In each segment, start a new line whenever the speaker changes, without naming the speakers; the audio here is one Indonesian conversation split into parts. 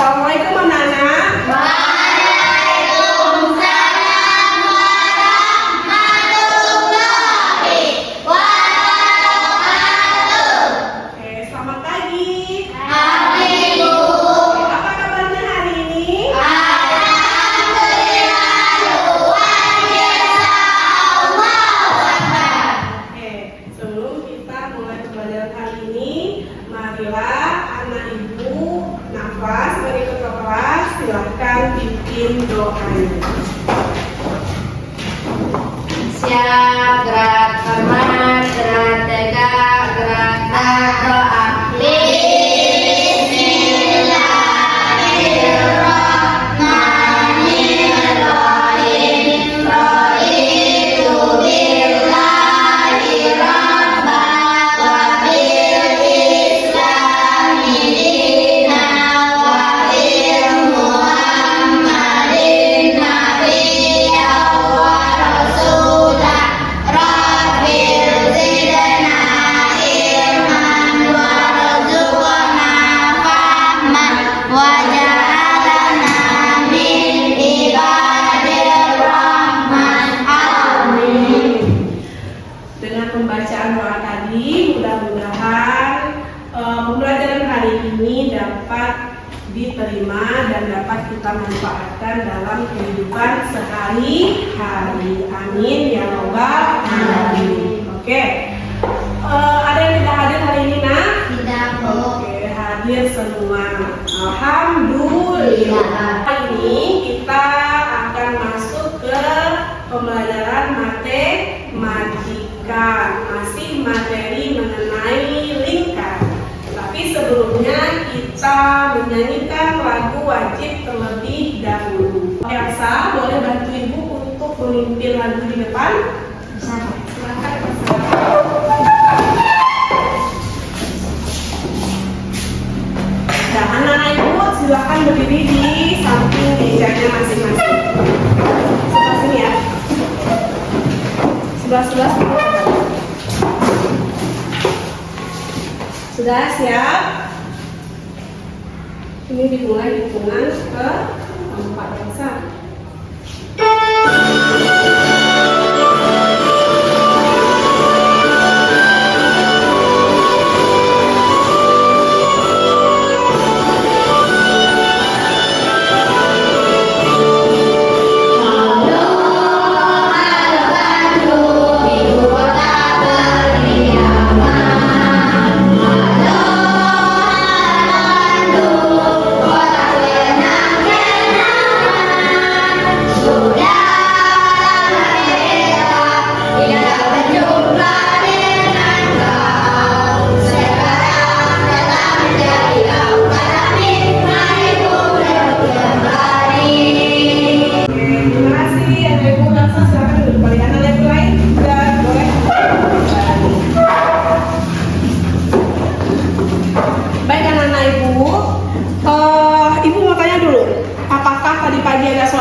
Assalamualaikum anak-anak.
Waalaikumsalam warahmatullahi wabarakatuh.
Oke, selamat pagi.
Pagi, Bu.
Apa kabarnya hari ini?
Alhamdulillah, luar biasa. Allahu Akbar.
Oke, sebelum kita mulai pembelajaran hari ini, marilah anak ibu nafas sebagai ketua kelas, silahkan pimpin doanya.
Siap, gerak hormat, gerak tegak, gerak doa. Bismillahirrahmanirrahim. Raditu billahi rabban wa bil islami dinan wa bil Muhammadin nabiyyan wa rasulah. Rabbil zidna ilman warzuqna fahman waj'alna min ibadir rahman. Amin.
Dengan pembacaan doa tadi, mudah-mudahan pembelajaran hari ini dapat diterima dan dapat kita manfaatkan dalam kehidupan sehari-hari. Amin ya robbal alamin. Oke, ada yang tidak hadir hari ini, nak?
Tidak, Bu.
Oke, hadir semua. Alhamdulillah. Hari ini kita akan masuk ke pembelajaran matematika, masih materi mengenai lingkar. Tapi sebelumnya kita menyanyikan lagu wajib terlebih dahulu. Biasa boleh bantu ibu untuk memimpin lagu di depan. Silakan. Nah, anak-anak ibu silakan berdiri di samping mejanya masing-masing. Sebelah sini ya. Sebelah. Sudah siap? Ini dimulai hitungan ke 4 besar.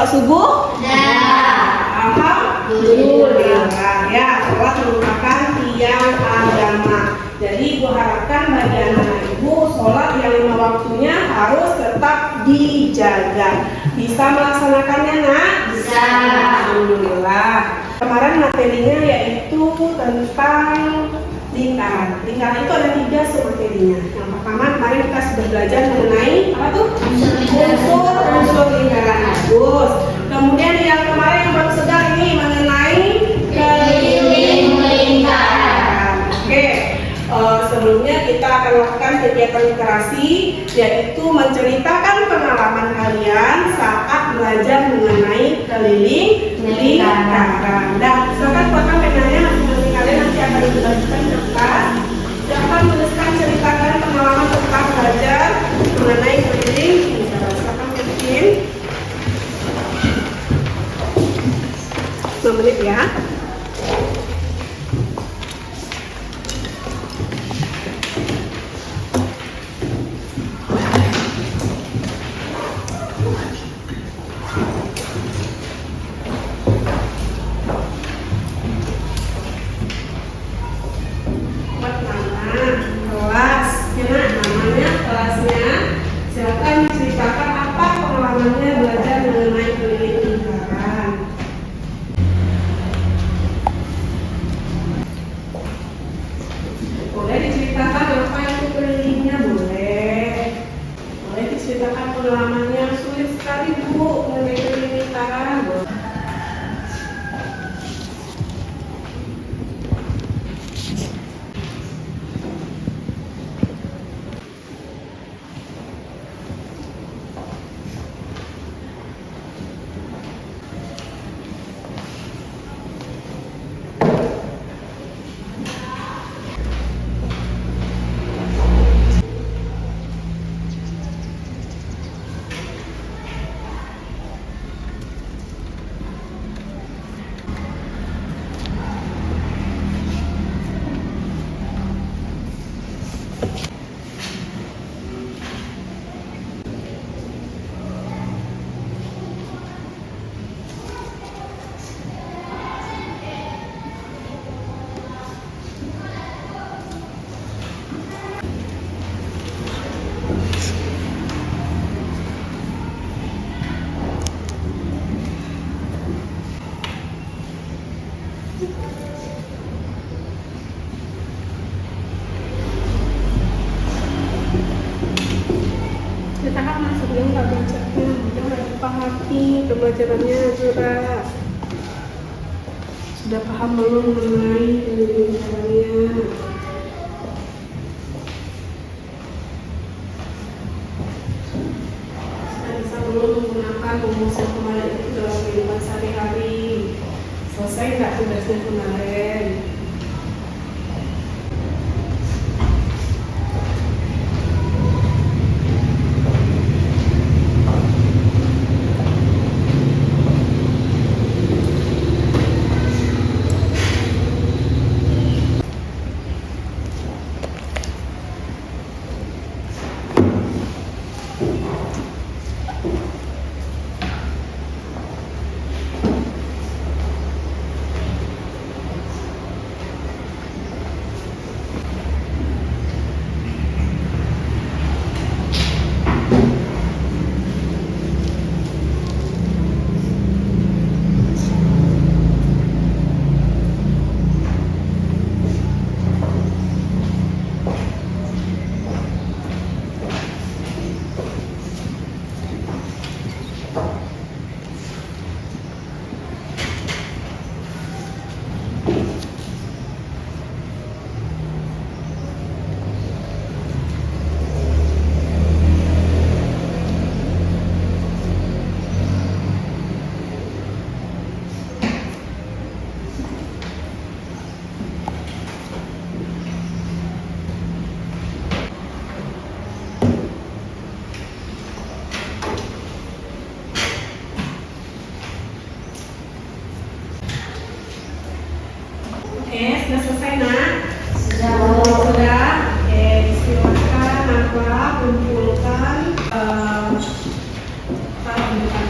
Subuh? Alhamdulillah. Ya, sholat merupakan tiang agama. Jadi ibu harapkan bagi anak ibu sholat yang 5 waktunya harus tetap dijaga. Bisa melaksanakannya, nak?
Bisa.
Alhamdulillah. Kemarin materinya yaitu tentang lingkaran. Lingkaran itu ada 3 submaterinya. Yang pertama kemarin kita sudah belajar mengenai apa tuh? Unsur lingkaran. Bagus. Kemudian yang kemarin yang baru segar ini mengenai keliling lingkaran. Oke. Sebelumnya kita akan lakukan kegiatan literasi, yaitu menceritakan pengalaman kalian saat belajar mengenai keliling lingkaran. Nah, silakan potong penanya masing-masing kalian, nanti akan dibagikan ke kelas. Silakan menuliskan cerita kalian pengalaman tentang belajar mengenai keliling lingkaran. Silakan bikin 2 menit ya. Buat nama kelas, namanya kelasnya silakan diceritakan pengalamannya. Sulit sekali Bu mengenai keliling lingkaran. Ceritakan maksudnya nggak bacanya, udah nggak dipahami pembelajarannya Zura. Sudah paham belum mengenai lingkarannya? Sudah bisa belum menggunakan rumus kemarin itu dalam kehidupan sehari-hari? Selesai nggak tugasnya kemarin? Oke, sudah selesai nak? Sudah. Sudah. Oke, silakan Nakwa kumpulkan taruh di depan.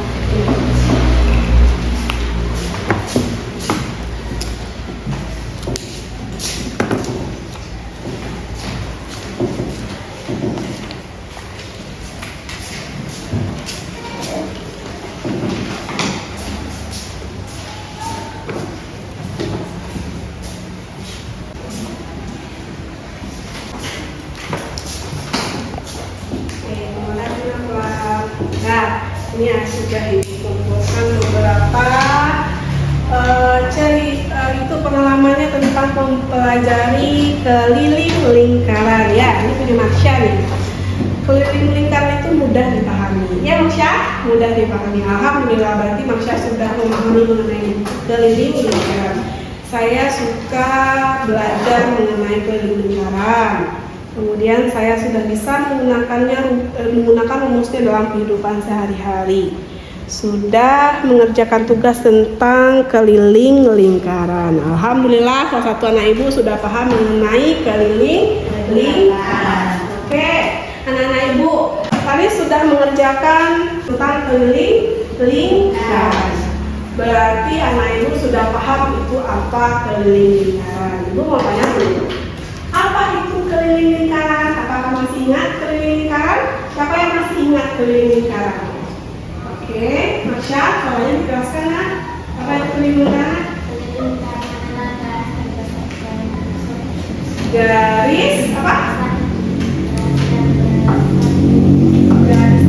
Nah, ini sudah dikumpulkan beberapa itu pengalamannya tentang mempelajari keliling lingkaran ya. Ini punya Marsha nih. Keliling lingkaran itu mudah dipahami. Ya Marsha, mudah dipahami. Alhamdulillah, berarti Marsha sudah memahami mengenai keliling lingkaran. Saya suka belajar mengenai keliling lingkaran. Kemudian saya sudah bisa menggunakan rumusnya dalam kehidupan sehari-hari. Sudah mengerjakan tugas tentang keliling lingkaran. Alhamdulillah, salah satu anak ibu sudah paham mengenai keliling lingkaran. Oke, anak-anak ibu, kalian sudah mengerjakan tentang keliling lingkaran. Berarti anak ibu sudah paham itu apa keliling lingkaran. Ibu mau tanya dulu. Apa itu keliling lingkaran? Apakah masih ingat keliling lingkaran? Siapa yang masih ingat keliling lingkaran? Oke, Marsha, soalnya dijelaskan nak. Apa itu keliling lingkaran? Garis apa? Garis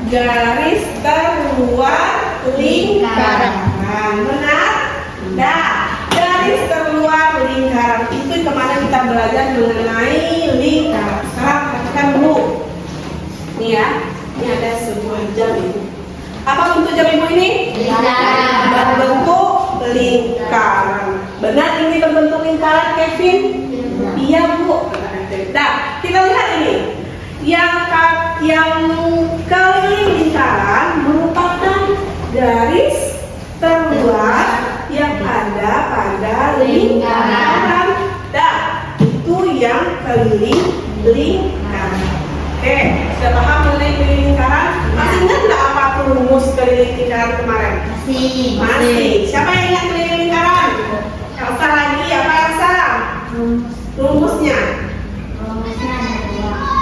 garis terluar lingkaran. Benar? Nah, garis terluar lingkaran itu kemarin kita belajar mengenai lingkaran. Sekarang perhatikan dulu. Nih ya, ini ada sebuah jam ibu. Apa bentuk jam ibu ini?
Lingkaran.
Berbentuk lingkaran. Benar ini berbentuk lingkaran, Kevin? Iya bu. Nah, kita lihat ini. Yang keliling lingkaran merupakan garis terluar yang ada pada lingkaran. Nah, itu yang keliling lingkaran. Oke, sudah paham mengenai keliling lingkaran? Masih ingat nggak apa tuh rumus keliling lingkaran kemarin? Masih. Siapa yang ingat keliling lingkaran? Elsa lagi, apa Elsa? Rumusnya?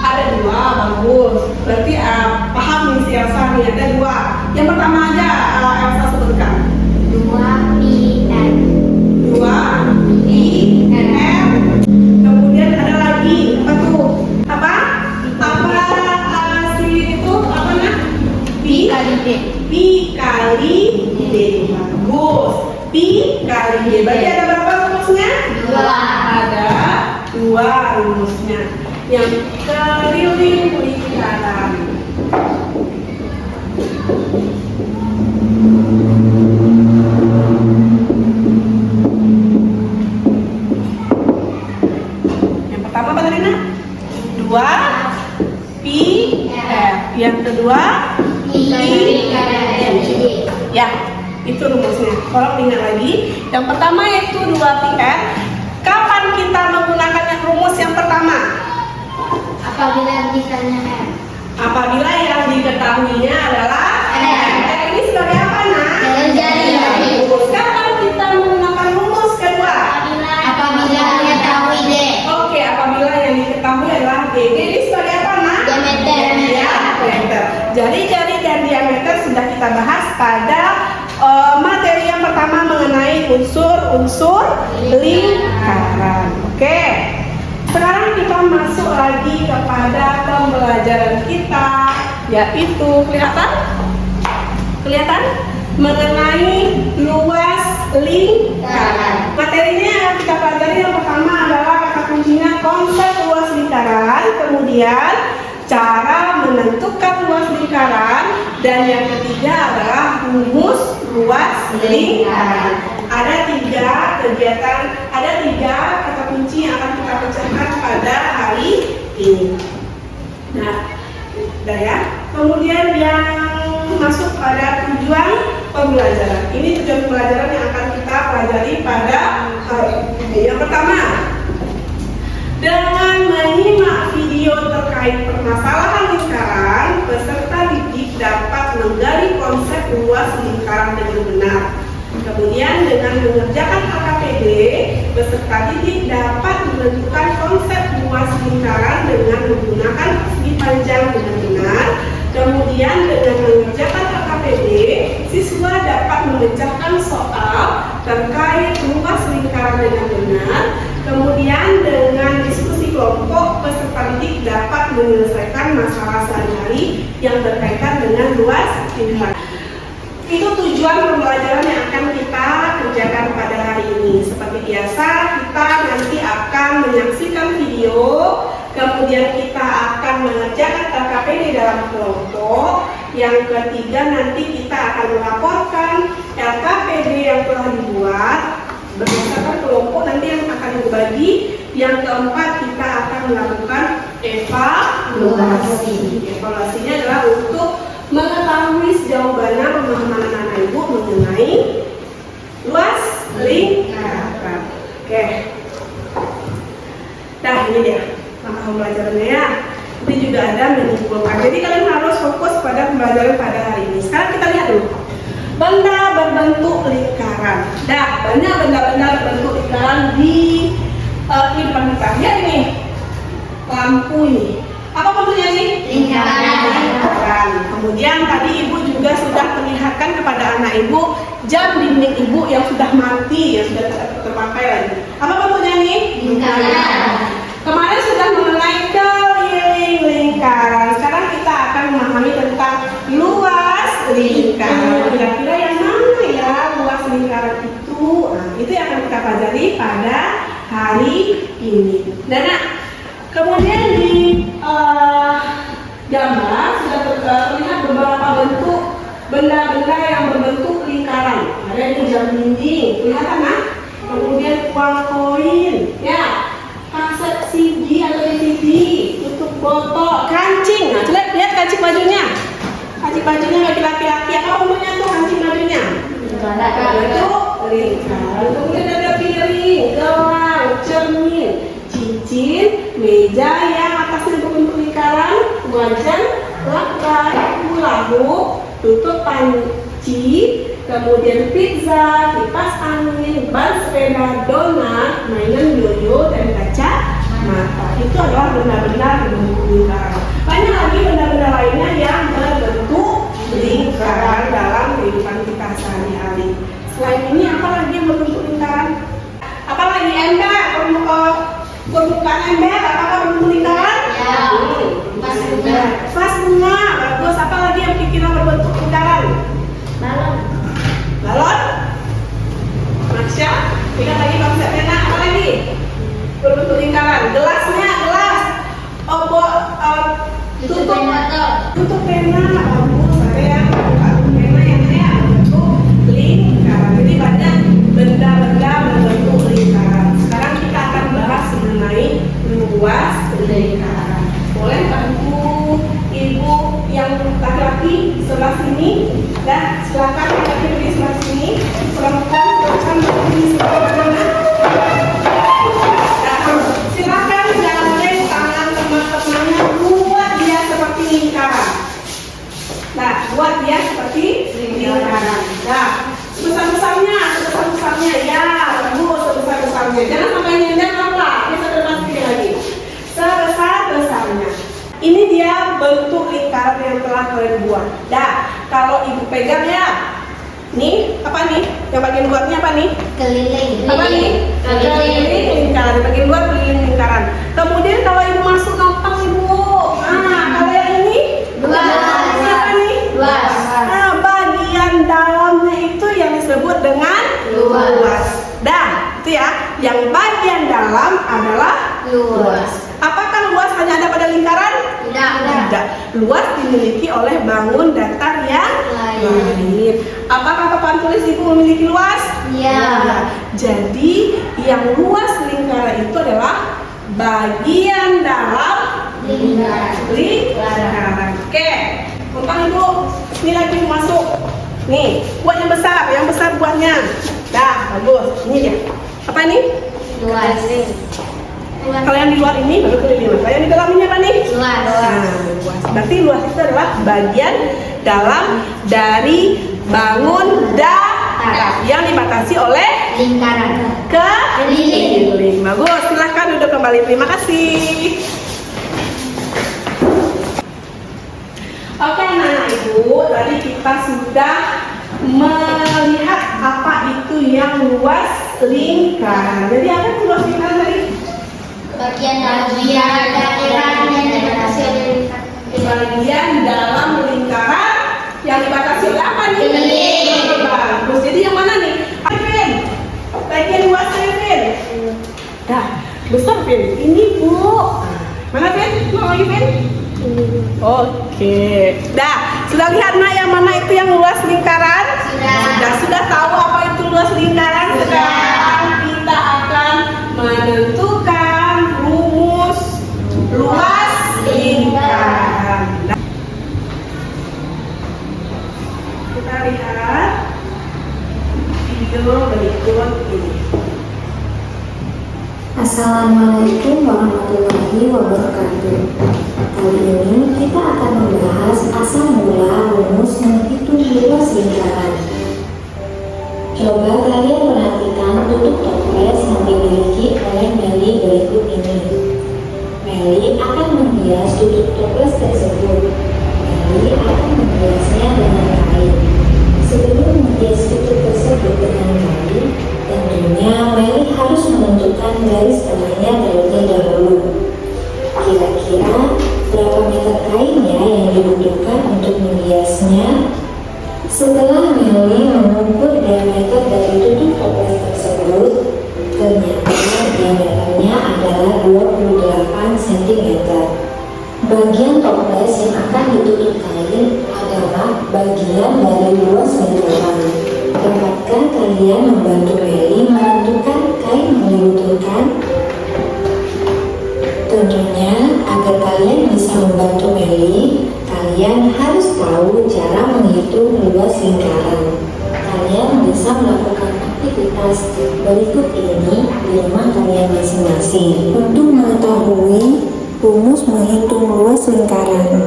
Ada dua, bagus. Berarti paham nih si Elsa nih, ada dua. Yang pertama aja Elsa sebutkan. 2 kemudian ada lagi apa tuh? Apa si itu apa nah? Pi kali D. Bagus. Pi kali D. Berarti ada berapa rumusnya?
2.
Ada 2 rumusnya. Yang keliling lingkaran. Yang pertama apa tadi nak? 2 pi f. Yang kedua ya, itu rumusnya. Tolong ingat lagi. Yang pertama yaitu 2 pi f. Kapan kita menggunakan rumus yang pertama?
Apabila misalnya F.
Apabila yang diketahuinya adalah F ini sebagai apa nak?
Jari.
Kapan kita menggunakan rumus kedua?
Apabila mengetahui D.
Oke, apabila yang diketahui adalah D. D ini sebagai apa nak?
Diameter.
Diameter. Jadi jari dan diameter sudah kita bahas pada materi yang pertama mengenai unsur-unsur lingkaran. Oke. Sekarang kita masuk lagi kepada pembelajaran kita, yaitu kelihatan mengenai luas lingkaran. Materinya yang kita pelajari yang pertama adalah kata kuncinya konsep luas lingkaran, kemudian cara menentukan luas lingkaran, dan yang ketiga adalah rumus luas lingkaran. Ada 3 kegiatan, ada 3 kata kunci yang akan kita pecahkan pada hari ini. Nah, udah ya. Kemudian yang masuk pada tujuan pembelajaran. Ini tujuan pembelajaran yang akan kita pelajari pada hari ini. Yang pertama, dengan menyimak video terkait permasalahan lingkaran, peserta didik dapat menggali konsep luas lingkaran dengan benar. Kemudian dengan mengerjakan KKPD, peserta didik dapat menentukan konsep luas lingkaran dengan menggunakan persegi panjang dengan benar. Kemudian dengan mengerjakan KKPD, siswa dapat memecahkan soal terkait luas lingkaran dengan benar. Kemudian dengan diskusi kelompok, peserta didik dapat menyelesaikan masalah sehari-hari yang berkaitan dengan luas lingkaran. Itu tujuan pembelajaran yang akan kita kerjakan pada hari ini. Seperti biasa, kita nanti akan menyaksikan video, kemudian kita akan mengerjakan KKPD dalam kelompok. Yang ketiga, nanti kita akan melaporkan LKPD yang telah dibuat berdasarkan kelompok nanti yang akan dibagi. Yang keempat, kita akan melakukan evaluasi. Evaluasinya adalah untuk mengetahui sejauh mana pemahaman anak-anak ibu mengenai luas lingkaran. Oke. Nah, ini dia langkah pembelajarannya ya. Ini juga ada menyimpulkan. Jadi kalian harus fokus pada pembelajaran pada hari ini. Sekarang kita lihat dulu. Benda berbentuk lingkaran. Nah, banyak benda-benda berbentuk lingkaran di kehidupan kita. Lihat ini, lampu ini. Apa bentuknya nih? Lingkaran. Kemudian tadi ibu juga sudah perlihatkan kepada anak ibu jam dinding ibu yang sudah mati, yang sudah tidak terpakai lagi. Apa bentuknya nih?
Lingkaran.
Kemarin sudah mengenai keliling lingkaran. Sekarang kita akan memahami tentang pada hari ini. Dan kemudian di gambar sudah terlihat beberapa bentuk benda-benda yang berbentuk lingkaran. Ada di jam dinding, kelihatan kemudian uang koin, ya, kaset CD atau DVD, tutup botol, kancing. Nah, coba lihat kancing bajunya. Kancing bajunya bagi laki-laki apa umumnya tuh kancing bajunya? Itu lingkaran. Kemudian ada piring, gelang, cermin, cincin, meja yang atasnya berbentuk lingkaran, wajan, lakar, lampu, tutup panci, kemudian pizza, kipas angin, ban sepeda, donat, mainan yoyo, dan kaca mata. Itu adalah benda-benda berbentuk lingkaran. Banyak lagi benda-benda lainnya yang berbentuk lingkaran dalam kehidupan kita sehari-hari. Selain ini, apa lagi yang berbentuk lingkaran? Apalagi ember, permukaan ember, apakah berbentuk lingkaran?
Ya. Vas bunga.
Vas bunga, bagus. Apa lagi yang kira-kira berbentuk lingkaran?
Balon.
Balon? Masya, ingat lagi konsepnya, apa lagi? Berbentuk lingkaran. Gelasnya, gelas. Tutup pena. Bagus. Ada yang permukaan pena yang berbentuk lingkaran. Jadi banyak benda-benda berbentuk lingkaran. Sekarang kita akan bahas mengenai luas lingkaran. Boleh ibu yang laki-laki sebelah sini, dan silakan laki-laki di sebelah sini, perempuan silakan di sebelah mana. Silakan gandeng tangan teman-temannya, buat dia seperti lingkaran. Nah, buat dia seperti lingkaran. Nah, sebesar-besarnya ya, bagus, sebesar-besarnya. Jangan sampai nyender apa, bisa terpasti lagi. Sebesar-besarnya. Ini dia bentuk lingkaran yang telah kalian buat. Dah, kalau ibu pegang ya. Nih, apa nih? Yang bagian luarnya apa nih?
Keliling.
Apa nih? Keliling lingkaran. Bagian luar keliling lingkaran. Kemudian kalau ibu masuk gampang ibu. Kalau yang ini?
Luas.
Apa nih?
Luas.
Bagian dalamnya itu yang disebut dengan
Luas.
Dah, itu ya. Yang bagian dalam adalah
Luas.
Apakah luas hanya ada pada lingkaran? Tidak. Luas dimiliki oleh bangun datar yang lain. Apakah papan tulis ibu memiliki luas?
Ya.
Jadi yang luas lingkaran itu adalah bagian dalam lingkaran. Oke. Contoh ibu, ini lagi masuk. Nih, buat yang besar buatnya. Dah, bagus. Ini dia. Apa ini?
Luas.
Kalau yang di luar ini baru keliling. Kalau yang di dalam ini apa nih?
Luas.
Luas. Berarti luas itu adalah bagian dalam dari bangun datar yang dibatasi oleh
Lingkaran.
keliling. Bagus. Silahkan duduk kembali. Terima kasih. Oke, anak-anak ibu, tadi kita sudah melihat apa itu yang luas lingkaran. Jadi apa itu luas lingkaran tadi?
Bagian dalam daerah yang dibatasi oleh lingkaran.
Bagian dalam lingkaran yang dibatasi oleh apa nih?
Keliling.
Bagus. Jadi yang mana nih? Vin, bagian luas Vin. Dah, besar Vin. Ini bu. Mana Vin? Mau lagi Vin? Oke. Dah, sudah lihat nak yang mana itu yang luas lingkaran? Sudah tahu apa itu luas lingkaran? Sekarang kita akan menentukan rumus luas lingkaran. Kita lihat video berikut ini.
Assalamualaikum warahmatullahi wabarakatuh. Kali ini kita akan membahas asal mula rumus menghitung luas lingkaran. Coba kalian perhatikan tutup toples yang dimiliki oleh Meli berikut ini. Meli akan menghias tutup toples tersebut. Meli akan menghiasnya dengan kain. Sebelum menghias tutup tersebut dengan kain, tentunya Meli harus menentukan garis tengahnya terlebih dahulu. Kira-kira berapa meter kainnya yang dibutuhkan untuk menghiasnya? Setelah Meli mengukur diameter dari tutup toples tersebut, ternyata bagian dari luas lingkaran. Dapatkah kalian membantu Meli menentukan kain yang dibutuhkan? Tentunya, agar kalian bisa membantu Meli, kalian harus tahu cara menghitung luas lingkaran. Kalian bisa melakukan aktivitas berikut ini di rumah kalian masing-masing. Untuk mengetahui rumus menghitung luas lingkaran,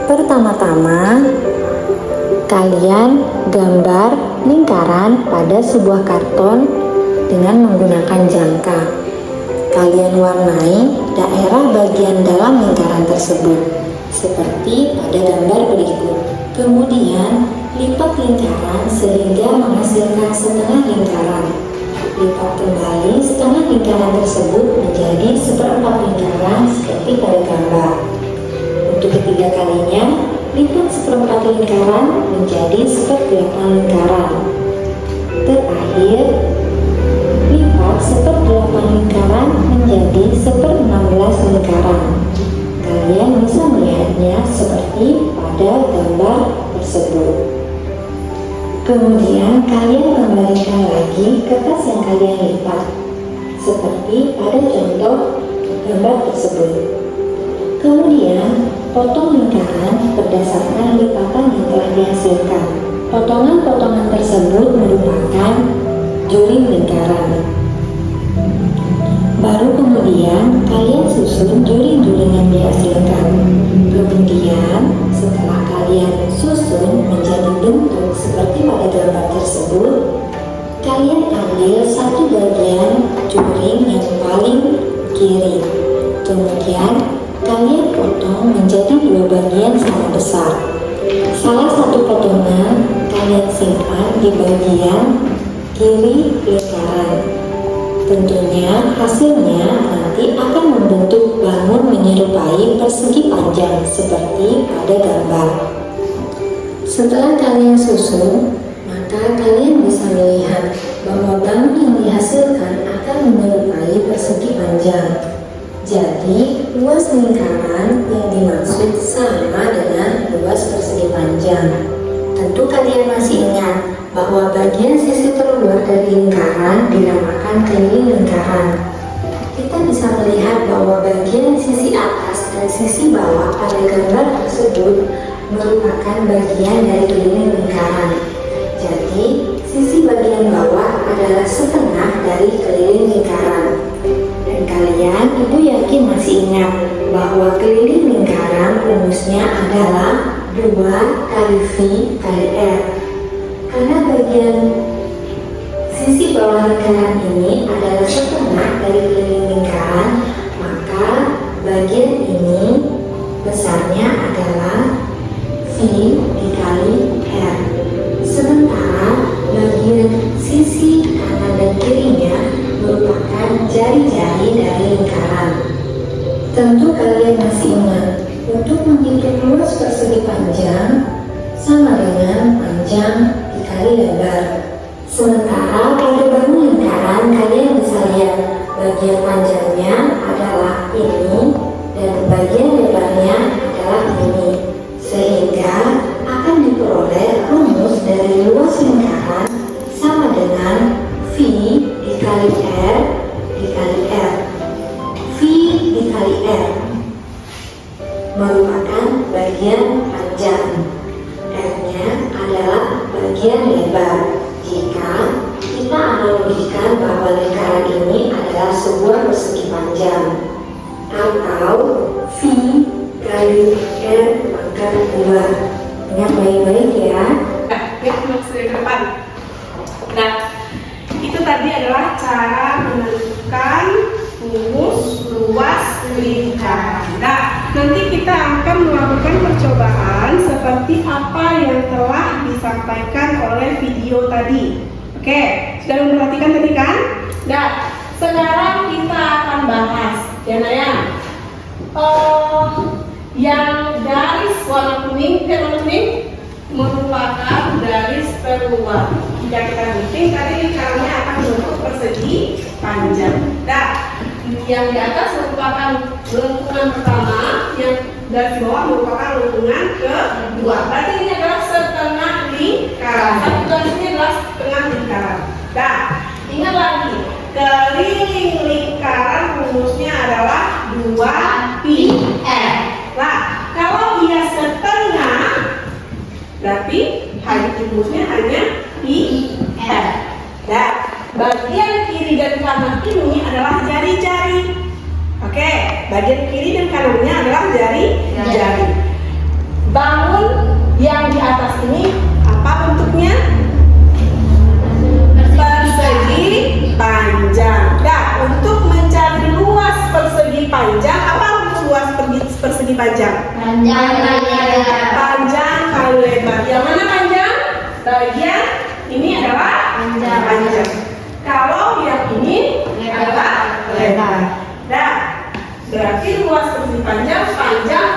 pertama-tama kalian gambar lingkaran pada sebuah karton dengan menggunakan jangka. Kalian warnai daerah bagian dalam lingkaran tersebut seperti pada gambar berikut. Kemudian lipat lingkaran sehingga menghasilkan setengah lingkaran. Lipat kembali setengah lingkaran tersebut menjadi seperempat lingkaran seperti pada gambar. Untuk ketiga kalinya, lipat seperempat lingkaran menjadi seperdelapan lingkaran. Terakhir, lipat seperdelapan lingkaran menjadi 1/16 lingkaran. Kalian bisa melihatnya seperti pada gambar tersebut. Kemudian kalian kembalikan lagi kertas yang kalian lipat, seperti pada contoh gambar tersebut. Kemudian, potong lingkaran berdasarkan lipatan yang telah dihasilkan. Potongan-potongan tersebut merupakan juring lingkaran. Baru kemudian kalian susun juring-juring yang dihasilkan. Kemudian setelah kalian susun menjadi bentuk seperti pada gambar tersebut, kalian ambil satu bagian juring yang paling kiri. Kemudian kalian potong menjadi dua bagian sama besar. Salah satu potongan kalian simpan di bagian kiri lingkaran. Tentunya hasilnya nanti akan membentuk bangun menyerupai persegi panjang seperti pada gambar. Setelah kalian susun, maka kalian bisa melihat bahwa bangun yang dihasilkan akan menyerupai persegi panjang. Jadi, luas lingkaran yang dimaksud sama dengan luas persegi panjang. Tentu kalian masih ingat bahwa bagian sisi terluar dari lingkaran dinamakan keliling lingkaran. Kita bisa melihat bahwa bagian sisi atas dan sisi bawah pada gambar tersebut merupakan bagian dari keliling lingkaran. Jadi, sisi bagian bawah adalah setengah dari keliling lingkaran. Dan kalian ibu yakin masih ingat bahwa keliling lingkaran rumusnya adalah 2 kali V kali R. Karena bagian sisi bawah lingkaran ini adalah setengah dari keliling lingkaran, maka bagian ini besarnya adalah V dikali R. Sementara bagian sisi kanan dan kirinya merupakan jari-jari dari lingkaran. Tentu kalian masih ingat, untuk menghitung luas persegi panjang sama dengan panjang dikali lebar. Sementara pada bangun lingkaran kalian bisa lihat bagian panjangnya adalah ini dan bagian lebarnya adalah ini, sehingga akan diperoleh rumus dari luas lingkaran sama dengan V dikali R dikali R. V dikali R merupakan bagian panjang, R-nya adalah bagian lebar. Jika kita analogikan bahwa lingkaran ini adalah sebuah persegi panjang, atau V kali R pangkat 2. Ingat baik-baik ya.
Masuk ke depan. Nah, itu tadi adalah cara menentukan rumus luas lingkaran. Nah, nanti kita akan melakukan percobaan seperti apa yang telah disampaikan oleh video tadi. Oke, sudah memperhatikan tadi kan? Nah, sekarang kita akan bahas, ya Naya. Yang garis warna kuning merupakan garis terluar. Jika kita gunting, tadi lingkarannya akan bentuk persegi panjang. Nah, yang di atas merupakan lengkungan pertama, yang garis bawah merupakan lengkungan kedua. Berarti ini adalah setengah Satu garis ini adalah setengah lingkaran. Nah, ingat lagi, keliling lingkaran rumusnya adalah 2pi r. Nah, kalau dia setengah, berarti rumusnya hanya pi r. Nah, bagian kiri dan kanan ini adalah jari-jari. Oke, bagian kiri dan kanannya adalah jari-jari. Bangun yang di atas ini apa bentuknya? Persegi panjang. Nah, untuk mencari luas persegi panjang, apa luas persegi panjang?
Panjang kali lebar.
Panjang kali lebar. Yang mana panjang? Bagian ini adalah panjang. Kalau yang ini adalah lebar. Nah, berarti luas persegi panjang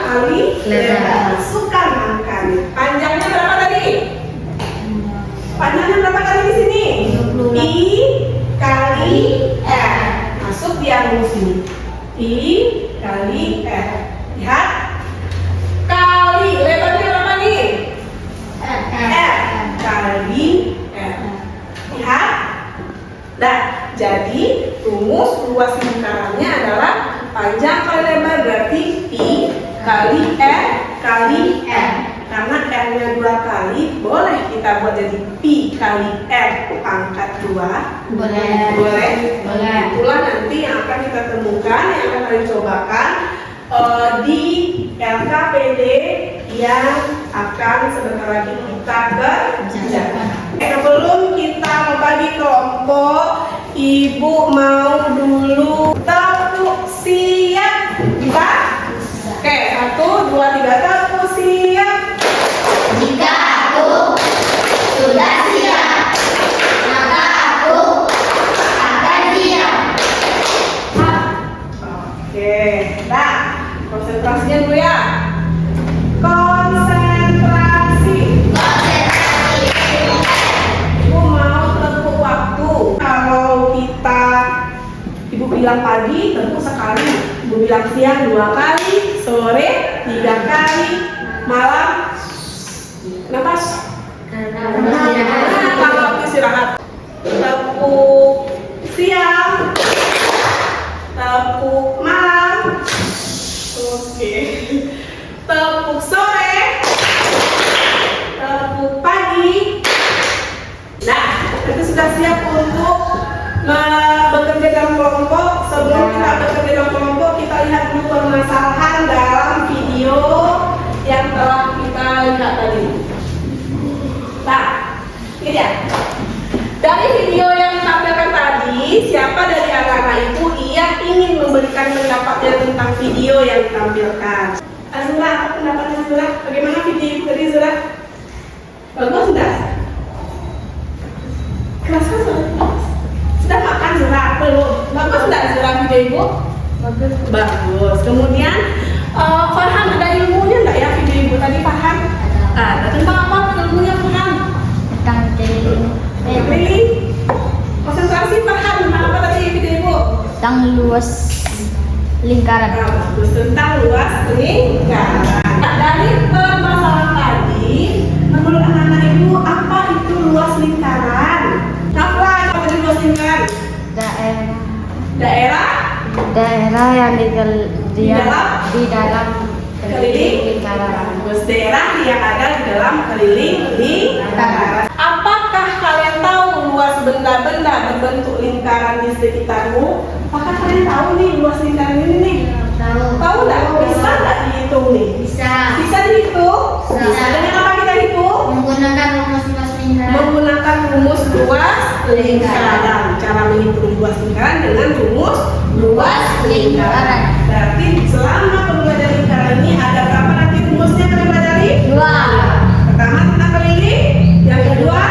kali lebar. Masukkan angkanya. Panjangnya berapa tadi? Panjangnya berapa kali di sini? Pi kali r. Masuk di rumus ini. Pi kali r. Lihat. Kali lebarnya berapa nih? R kali r. Lihat. Nah, jadi rumus luas lingkarannya adalah panjang kali lebar, berarti pi kali r kali r. Karena r-nya 2 kali, boleh kita buat jadi pi kali r pangkat 2. Boleh. Itulah nanti yang akan kita temukan, yang akan kalian cobakan di LKPD yang akan sebentar lagi kita kerjakan. Sebelum kita membagi kelompok, Ibu mau dulu tepuk siap. Bisa? Oke, 1, 2, 3, tepuk siap.
Jika aku sudah siap, maka aku akan siap.
Oke, nah konsentrasinya dulu ya. Konsentrasi. Ibu mau tepuk waktu. Kalau Ibu bilang pagi, tentu sekali. Ibu bilang siang 2 kali, sore 3 kali, malam napas. Kalau istirahat. Tepuk siang, tepuk malam, oke. Tepuk sore, tepuk pagi. Nah, itu sudah siap untuk bekerja dalam kelompok. Sebelum kita bekerja dalam kelompok, kita lihat dulu permasalahan dalam video yang telah kita lihat tadi. Nah, ini dia. Dari video yang ditampilkan tadi, siapa dari anak-anak itu yang ingin memberikan pendapatnya tentang video yang ditampilkan? Azura, apa pendapatnya Azura? Bagaimana video itu tadi, Azura? Bagus sudah? Keras kan sudah makan Azura? Belum? Bagus sudah Azura video ibu? Bagus. Kemudian Farhan, ada ilmunya nggak ya video ibu tadi Farhan? Ada. Tentang apa ilmunya Farhan?
Tentang
Keliling. Konsentrasi Farhan, tentang apa tadi video ibu?
tentang luas lingkaran.
Bagus, tentang luas lingkaran. Nah, dari permasalahan tadi, menurut anak-anak ibu, apa itu luas lingkaran? Apa itu luas lingkaran? Daerah
Daerah yang
Di dalam? keliling
lingkaran.
Bagus, daerah yang ada di dalam keliling lingkaran. Apakah kalian tahu luas benda-benda berbentuk lingkaran di sekitarmu? Apakah kalian tahu nih luas lingkaran ini nih? Tahu nggak? Bisa nggak dihitung nih?
Bisa.
Bisa dihitung?
Bisa.
Dengan apa kita hitung?
Menggunakan rumus luas lingkaran.
Menggunakan rumus luas lingkaran. Cara menghitung luas lingkaran dengan rumus luas lingkaran. Berarti selama pembelajaran lingkaran ini ada berapa nanti rumusnya kalian pelajari?
2.
Pertama tentang keliling, yang kedua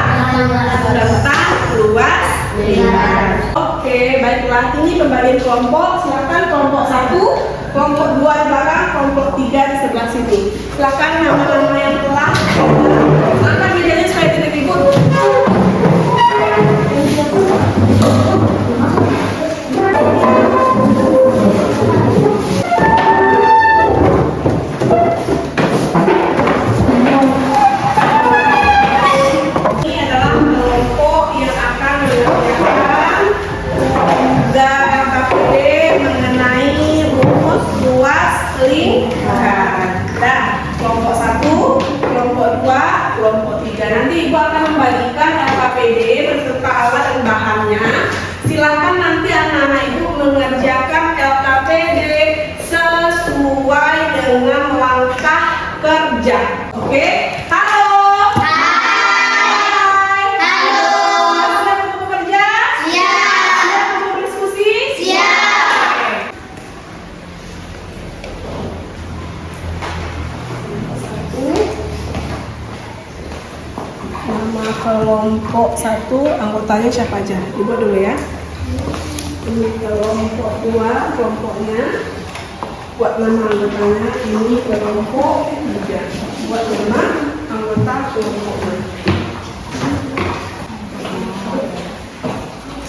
tentang luas lingkaran. Oke, baiklah, ini pembagian kelompok. Silakan kelompok 1, kelompok 2 di belakang, kelompok 3 di sebelah sini. Silakan nama-nama yang telah angkat medianya supaya tidak ribut. kelompok 3. Nanti Ibu akan membagikan LKPD beserta alat dan bahannya. Silakan nanti anak-anak Ibu mengerjakan LKPD sesuai dengan langkah kerja. Oke? Halo. Hai.
Halo.
Siap untuk bekerja?
Siap.
Siap untuk berdiskusi?
Siap.
Nama kelompok 1 anggotanya siapa aja? Ibu dulu ya. Ini kelompok 2 kelompoknya. Buat nama anggotanya. Ini kelompok 3. Buat nama anggota kelompoknya.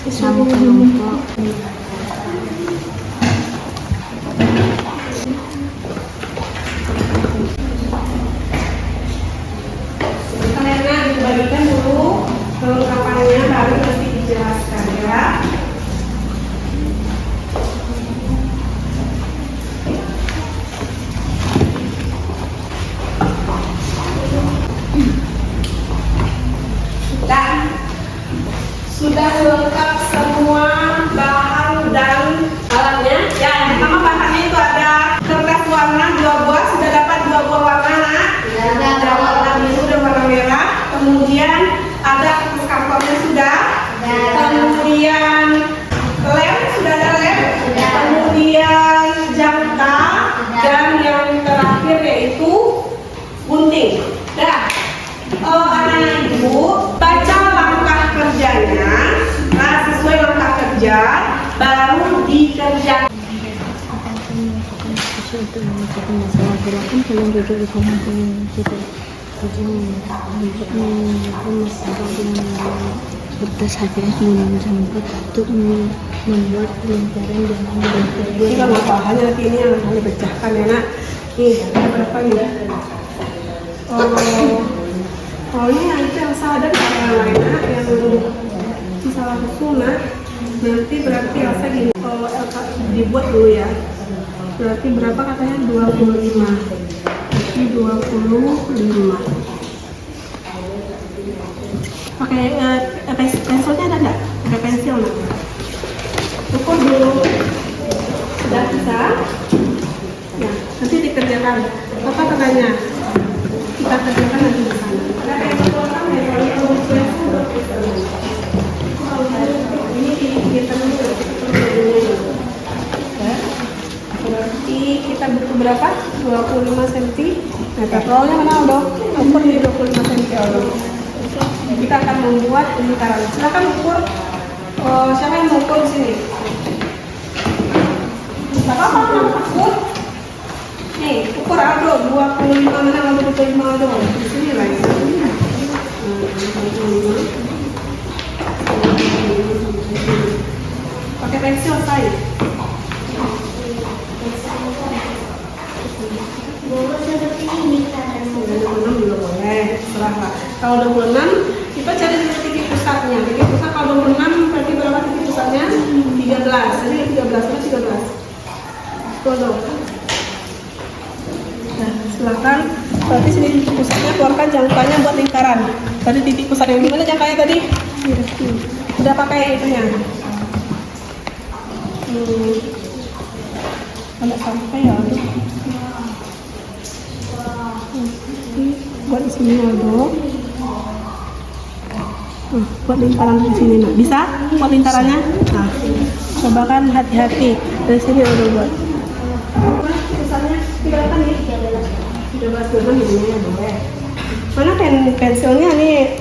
Nama kelompok.
Kalian dibagikan dulu kelengkapannya, baru nanti dijelaskan ya. Dan sudah lengkap semua bahan dan alatnya. Ya, yang pertama bahannya itu ada kertas warna 2 buah. Sudah dapat 2 buah warna, nak? Ada warna biru dan warna merah. Kemudian ada kertas kantornya sudah. Kemudian lem, sudah ada lem.
Sudah.
Kemudian jangka. Dan yang terakhir yaitu gunting. Dah. Anak-anak Ibu baca langkah kerjanya. Nah, sesuai langkah kerja baru dikerjakan.
Untuk menyelesaikan masalah gerakan tolong duduk di kolom kita. Untuk menyelesaikan masalah dengan kertas HVS menunjukkan untuk membuat lingkaran dengan
Ini kan bahannya nanti ini yang akan dipecahkan ya, nak. Nih, ada berapa nih? Oh ini nanti yang salah dan yang lain, nak, yang salah susun, nak. Nanti berarti Elsa gini. Kalau LK dibuat dulu ya. Berarti berapa katanya? 25. Berarti 25. Pakai pensilnya ada nggak? Pakai pensil nggak? Ukur dulu. Sudah bisa? Ya, nanti dikerjakan. Apa katanya? Kita kerjakan nanti di sana. Ada pensil kan ya? Kalau pensil udah bisa. Ini kita dulu. Berarti kita butuh berapa? 25 cm. Nah, rollnya mana udah? Ukur di 25 cm Aldo. Kita akan membuat lingkaran. Silakan ukur. Siapa yang mau ukur di sini? Siapa yang ukur? Nih, ukur Aldo. 25 mana? Aldo 25 Aldo. Di sini lah ya. 25. Pakai pensil saya. Juga boleh, serahlah. Kalau 26 kita cari titik pusatnya. Titik pusat kalau 26 berarti berapa titik pusatnya? 13. Jadi 13. Tuh dong. Nah, silakan. Berarti sini titik pusatnya, keluarkan jangkanya buat lingkaran. Tadi titik pusat yang gimana jangkanya tadi? Udah pakai itunya. Nggak sampai ya, aduh. Buat di sini Aldo. Buat lingkaran di sini, nak. Bisa? Buat lingkarannya? Nah, coba kan hati-hati. Dari sini Aldo buat. Misalnya, kelihatan nih. 13 ini ya boleh. Mana pensilnya nih?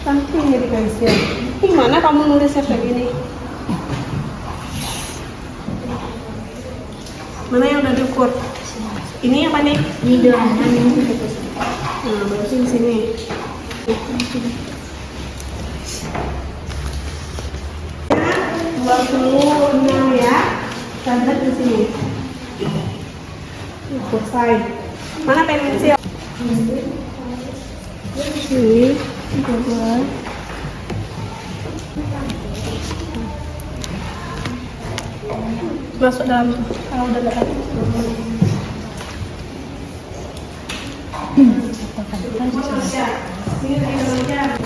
Samping jadi pensil. Gimana kamu nulisnya kayak gini? Mana yang udah diukur? Ini apa nih?
Ini 26 ini
Nah, berarti di sini. 26 ya. Tanda di sini. Selesai. Mana pensil? Sini. 13. Masuk dalam kalau udah dekat. Marsha, sini lagi Marsha.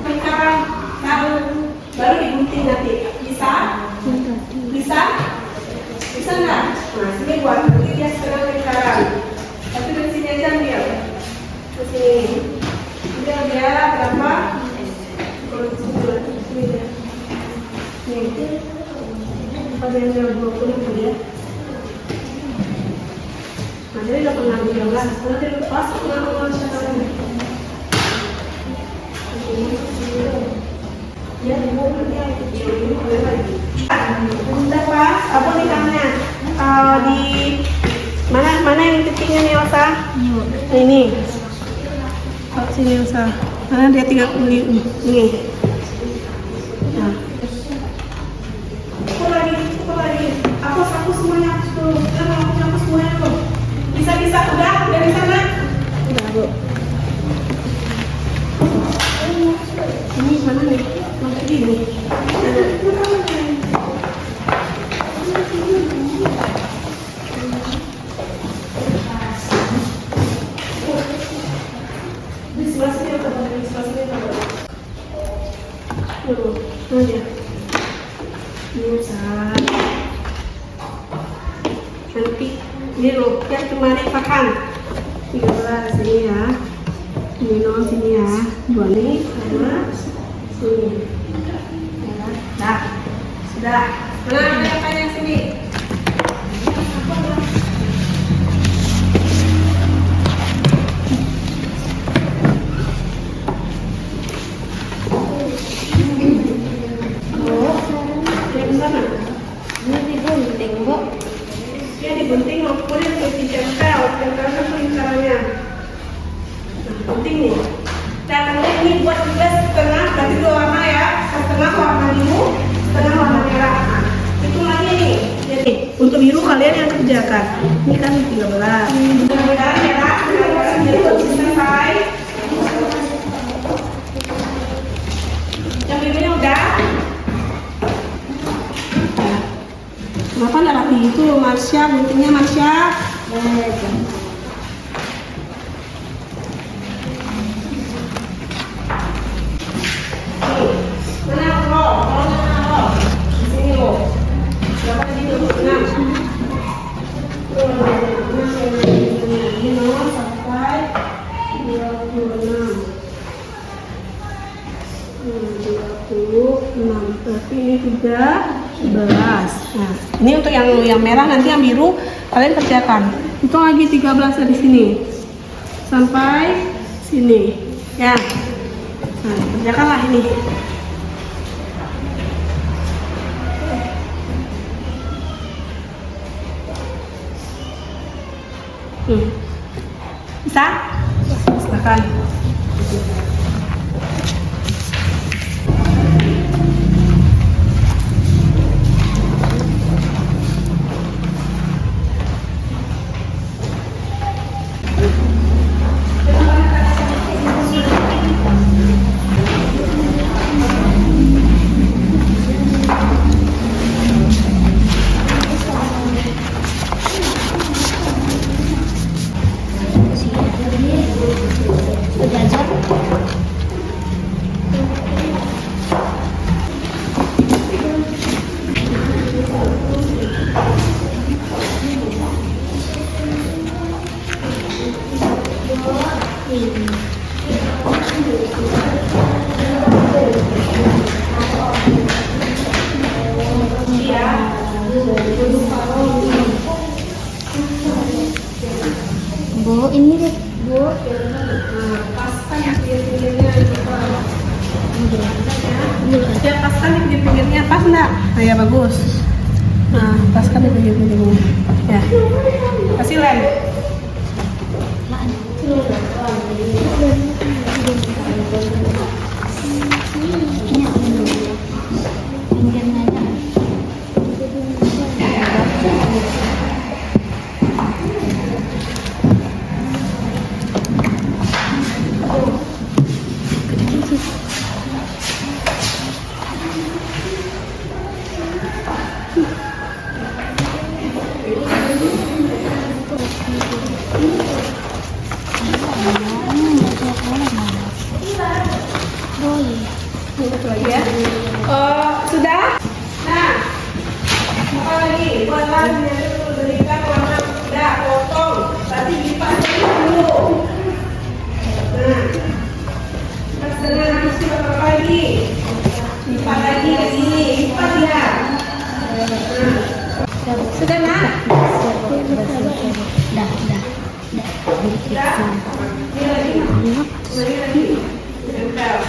Lingkaran baru digunting nanti. Bisa? Bisa? Bisa nggak? Nah, sini buat nanti dia setengah lingkaran. Tapi dari sini aja ambil. Ke sini. Udah dia berapa? Kalau di sini dia. Nih. Pada yang 20 itu ya. Nah, jadi udah pernah 13. Nanti lepas pengalaman sekarang. Ya, dia itu lagi. Udah pas, apa lingkarnya? Di mana yang titiknya nih Elsa? Ini. Oh, sini Elsa. Mana dia 30 ini. Nah. Pukul lagi. Aku semuanya tuh. Aku semuanya tuh. Bisa udah bisa nak? Udah, Bu. Ini mana nih? Masih ini. Di sebelah sini apa? Di sebelah sini apa? Mana dia? Ini saat. Nanti ini loh, yang kemarin makan 13 sini ya. Ini nol sini ya. 2 nih sama sini. Ya, dah. Sudah. Mana ada yang sini? Digunting maupun yang ditempel itu lingkarannya. Nah, penting nih. Caranya ini buat juga setengah, berarti 2 warna ya. Setengah warna biru, setengah warna merah. Nah, itu lagi nih. Jadi untuk biru kalian yang kerjakan. Ini kan 13. Mudah-mudahan merah, selesai. Yang birunya udah. Kenapa nggak rapi itu Marsha, guntingnya Marsha? Mana lo? Di sini lo. Berapa tadi tuh? 6. Ini nomor sampai 26. 26. Berarti ini 13. Nah, ini untuk yang merah, nanti yang biru kalian kerjakan. Hitung lagi 13 dari sini sampai sini, ya. Nah, kerjakanlah ini. Bisa? Silakan.
Bu, ini deh, Bu.
Paskan di pinggir-pinggirnya ya, paskan di pinggir-pinggirnya, pas enggak? Nah, ya bagus. Nah, paskan di pinggir-pinggirnya. Ya. Kasih lem. Satu lagi ya. Sudah? Nah, apa lagi? Warnanya dulu, berikan warna. Udah, potong. Tadi lipat dulu. Nah, lipat setengah, habis itu apa lagi? Lipat lagi ke sini, lipat ya. Nah, sudah nak?
Dah.
Sudah? Ini lagi. Ini lagi. Nempel.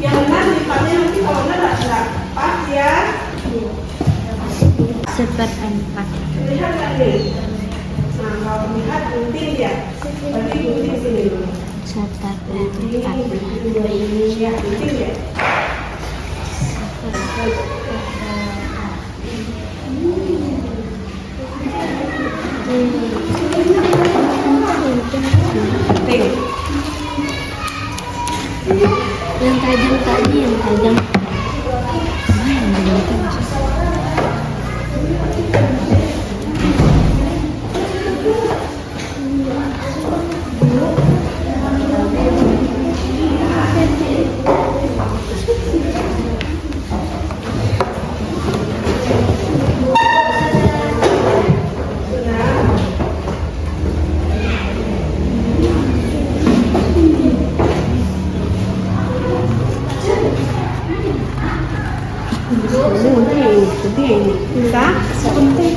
Yang benar lipatnya nanti kalau enggak pas ya.
Seperempat.
Lihat nggak nih? Nah, kalau lihat gunting ya. Berarti gunting sini dulu.
Seperempat.
Ya, gunting ya. Gunting.
Yang tajam tadi, yang tajam.
Gunting. Bisa? Gunting.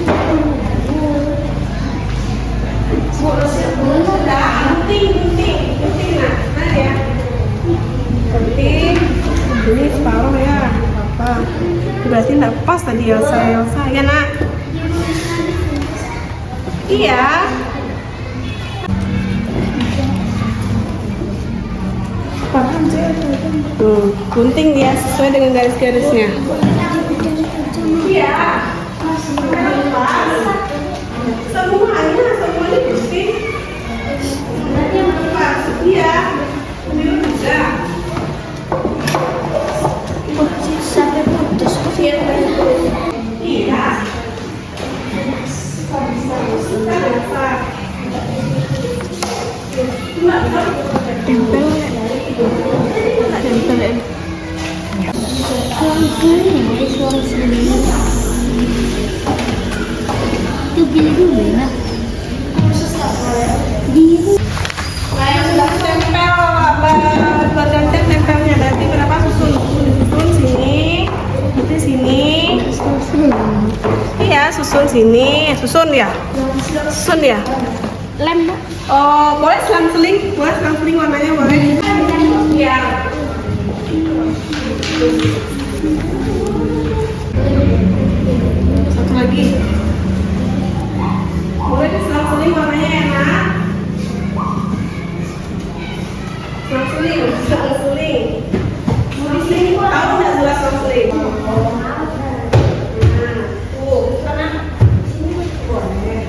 Sudah, gunting nah. Nah ya. Gunting. Ini separuh ya. Apa? Berarti nggak pas tadi Elsa ya nak. Iya. Gunting dia sesuai dengan garis-garisnya. Iya. Semuanya gunting. Pas. Iya. Ini udah.
Sampai putus.
Iya.
Tempel. Suara sini. Itu biru enak. Biru.
Nah, yang sudah tempel, bagian tempelnya berarti berapa susun? Susun sini, nanti sini. Iya, susun sini, susun ya.
Lem.
Oh, boleh selang-seling warnanya boleh. Iya. Satu lagi. Boleh selang-seling warnanya enak. Selang-seling. Mau diseling, tahu nggak jelas selang-seling? Nah, tuh, sana. Boleh.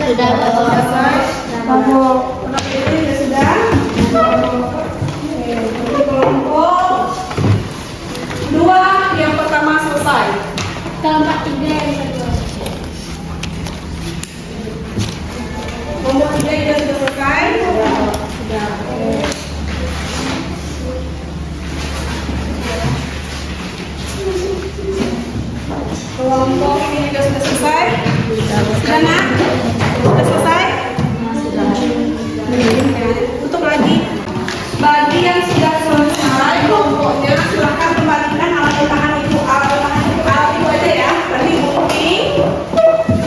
Sudah, Bu.
Selesai. Kelompok ini sudah. Oke, jadi kelompok 2 yang pertama selesai.
Kelompok 3 yang kedua.
Kelompok 3 juga sudah selesai. Sudah. Kelompok ini juga sudah selesai. Sudah nak? Sudah selesai? Tutup lagi. Bagi yang sudah selesai kelompoknya, silakan kembalikan alat tahan ibu. Alat tahan ibu aja ya. Berarti bukti,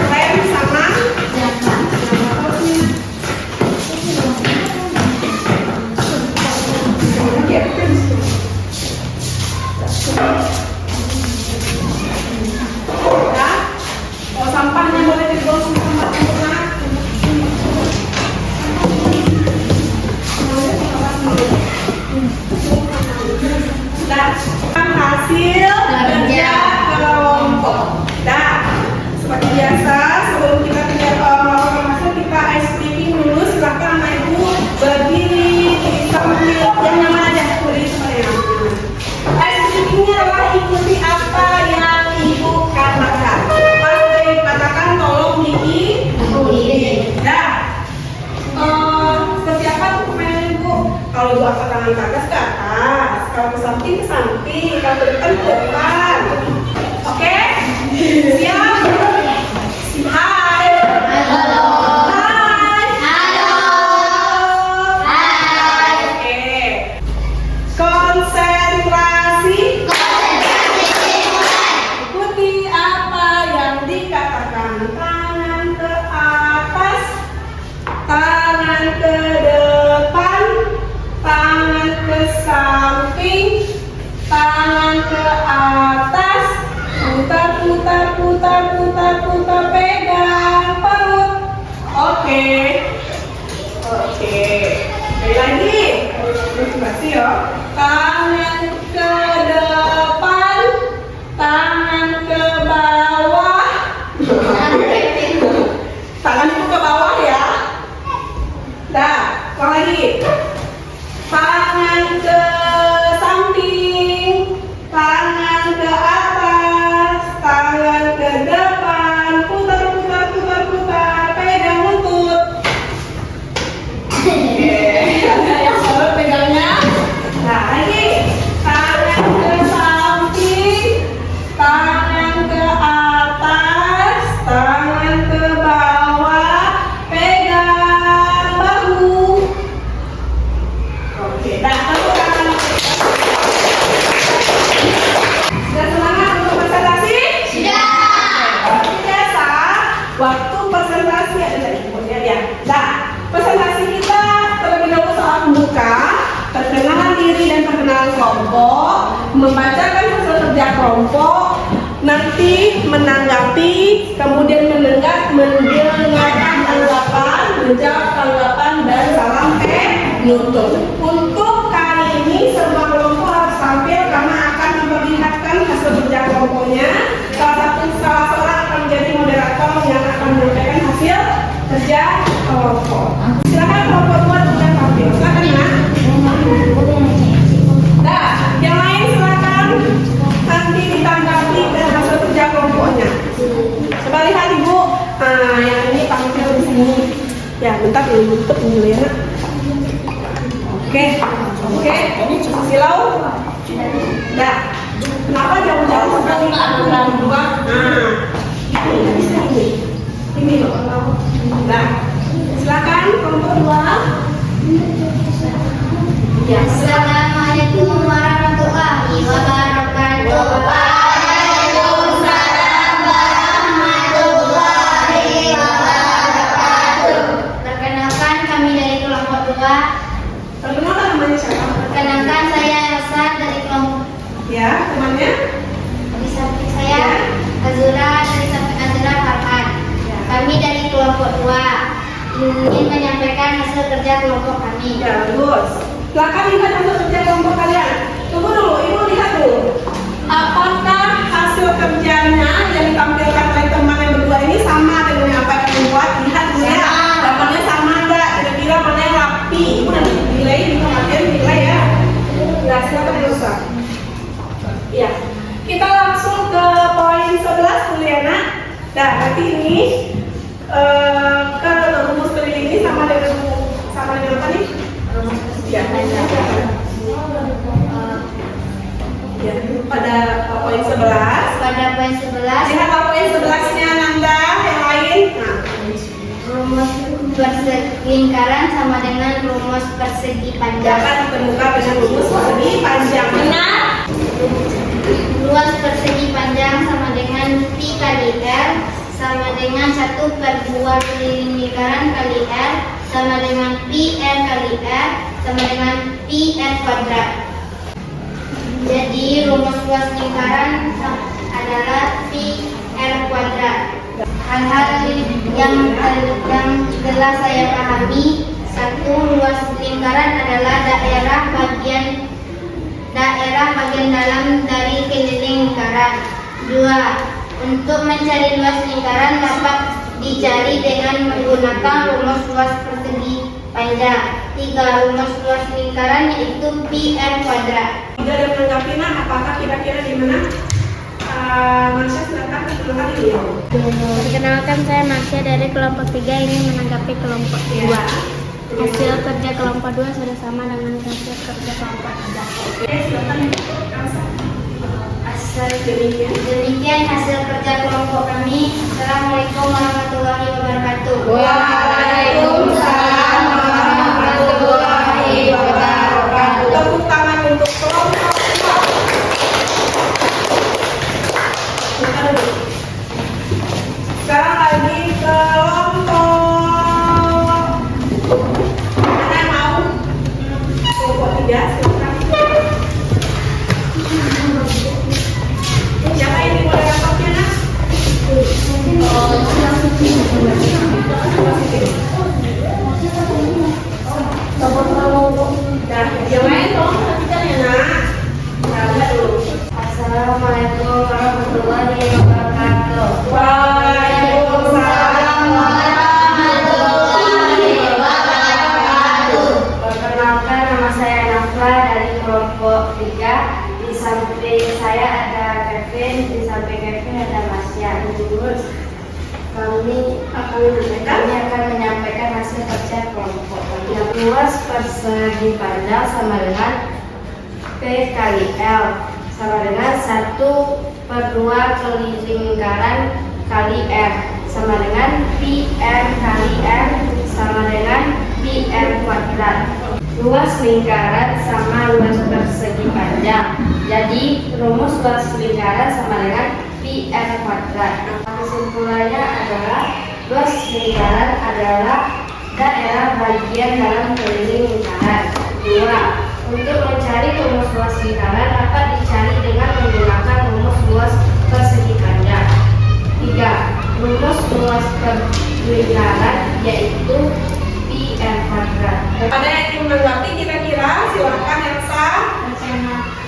rem sama ya. Oh, sampahnya boleh dibuang sama tempat sempurna. Nah, hasil kerja kelompok. Nah, seperti biasa sebelum kita melakukan hasil, kita ice breaking dulu. Silakan anak ibu berdiri sambil yang nyaman aja, berdiri seperti yang nyaman. Ice breakingnya adalah ikuti apa yang ibu katakan. Pas dikatakan tolong diikuti. Nah, seperti apa tuh permainan ibu? Kalau ibu angkat tangan ke atas, ke atas. Kalau ke samping, ke samping. Kalau ke depan, ke depan. Oke? Siap? Hai.
Halo.
Hai.
Halo. Hai.
Oke. Konsentrasi. Ikuti apa yang dikatakan. Tangan ke atas. Tangan ke depan. Tangan ke samping. Tangan ke atas. Putar, putar, putar, putar, putar. Pegang perut. Oke. Oke. Sekali lagi. Konsentrasi ya. Tangan ke depan. Tangan ke bawah. Tangan itu ke bawah ya. Dah, ulang lagi. Tangan ke samping, tangan ke atas, tangan ke depan, putar, putar, putar, putar, pegang lutut. Oke, ada yang salah pegangnya. Nah, lagi. Tangan ke samping, tangan ke atas, tangan ke bawah, pegang bahu. Oke, nah tepuk tangan. Sudah semangat untuk presentasi?
Sudah.
Seperti biasa, waktu presentasi ada infonya ya. Nah, presentasi kita terlebih dahulu soal pembuka, perkenalan diri dan perkenalan kelompok, membacakan hasil kerja kelompok, nanti menanggapi, kemudian mendengarkan tanggapan, menjawab tanggapan dan salam penutup. Untuk kali ini semua kelompok harus tampil karena akan memperlihatkan hasil kerja kelompoknya. Salah seorang akan menjadi moderator yang akan menyampaikan hasil kerja kelompok. Silakan kelompok 2 sudah tampil. Silakan ya. Nah, yang lain silakan nanti ditanggapi dan hasil kerja kelompoknya. Coba lihat ibu, yang ini tampil di sini. Ya, bentar dulu tutup dulu ya nak. Oke, silau. Nah, kenapa jauh-jauh sekali aturan 2? Nah, bisa ini loh. Nah, silakan kelompok 2. Ya,
Assalamualaikum warahmatullahi wabarakatuh. Waalaikumsalam warahmatullahi wabarakatuh. Perkenalkan kami dari kelompok 2.
perkenalkan namanya siapa?
Perkenalkan saya Elsa dari kelompok.
Ya, temannya?
Di samping saya Azura, dari samping Azura Farhan. Kami dari kelompok 2 ingin menyampaikan hasil kerja kelompok kami.
Ya, bagus. Silakan lihat hasil kerja kelompok kalian. Tunggu dulu, ibu lihat dulu. Apakah hasil kerjanya yang ditampilkan oleh teman yang berdua ini sama dengan yang apa yang dibuat? Lihat dulu ya. Nah, berarti ini ke rumus keliling ini sama dengan apa nih? Ya. Ya, pada poin 11.
Pada poin 11,
Lihat poin 11-nya Nanda yang lain. Nah,
rumus lingkaran sama dengan rumus persegi panjang.
dapat ditemukan dengan rumus persegi panjang. Benar.
Luas persegi panjang sama dengan pi kali r sama dengan 1/2 keliling lingkaran kali r sama dengan pi r kali r sama dengan pi r kuadrat. Jadi rumus luas lingkaran adalah pi r kuadrat. Hal-hal yang telah saya pahami: 1. Luas lingkaran adalah daerah bagian dalam dari keliling lingkaran. 2. Untuk mencari luas lingkaran dapat dicari dengan menggunakan rumus luas persegi panjang. 3. Rumus luas lingkaran yaitu pi r kuadrat.
Tidak ada menanggapi, nah, apakah kira-kira di mana? Marsha, silakan perkenalkan dulu.
Perkenalkan, saya Marsha dari kelompok 3 ingin menanggapi kelompok 2. Hasil kerja kelompok 2 sudah sama dengan hasil kerja kelompok 3.
Oke, silakan Elsa.
Demikian hasil kerja kelompok kami. Assalamualaikum warahmatullahi wabarakatuh.
Waalaikumsalam warahmatullahi wabarakatuh. Tepuk tangan untuk kelompok 2. Sekarang lagi kelompok mana yang mau? Kelompok 3, silakan. Siapa yang dimulai rapotnya, nak? Nah, yang lain tolong perhatikan ya, nak. Nah, lihat dulu.
Assalamualaikum warahmatullahi wabarakatuh.
Waalaikumsalam warahmatullahi wabarakatuh.
Perkenalkan, nama saya Nafla dari kelompok 3. Di samping saya ada Kevin, di samping Kevin ada Masya. Kami akan menyampaikan hasil kerja kelompok. Yang luas persegi panjang sama dengan P kali L sama dengan 1/2 keliling lingkaran kali R sama dengan pi R kali R sama dengan pi R kuadrat. Luas lingkaran sama luas persegi panjang. Jadi rumus luas lingkaran sama dengan pi R kuadrat. Kesimpulannya adalah luas lingkaran adalah daerah bagian dalam keliling lingkaran. 2. Untuk mencari rumus luas lingkaran dapat dicari dengan menggunakan rumus luas persegi panjang. 3. Rumus luas lingkaran yaitu pi r kuadrat.
Ada yang ingin menanggapi kira-kira? Silakan Elsa.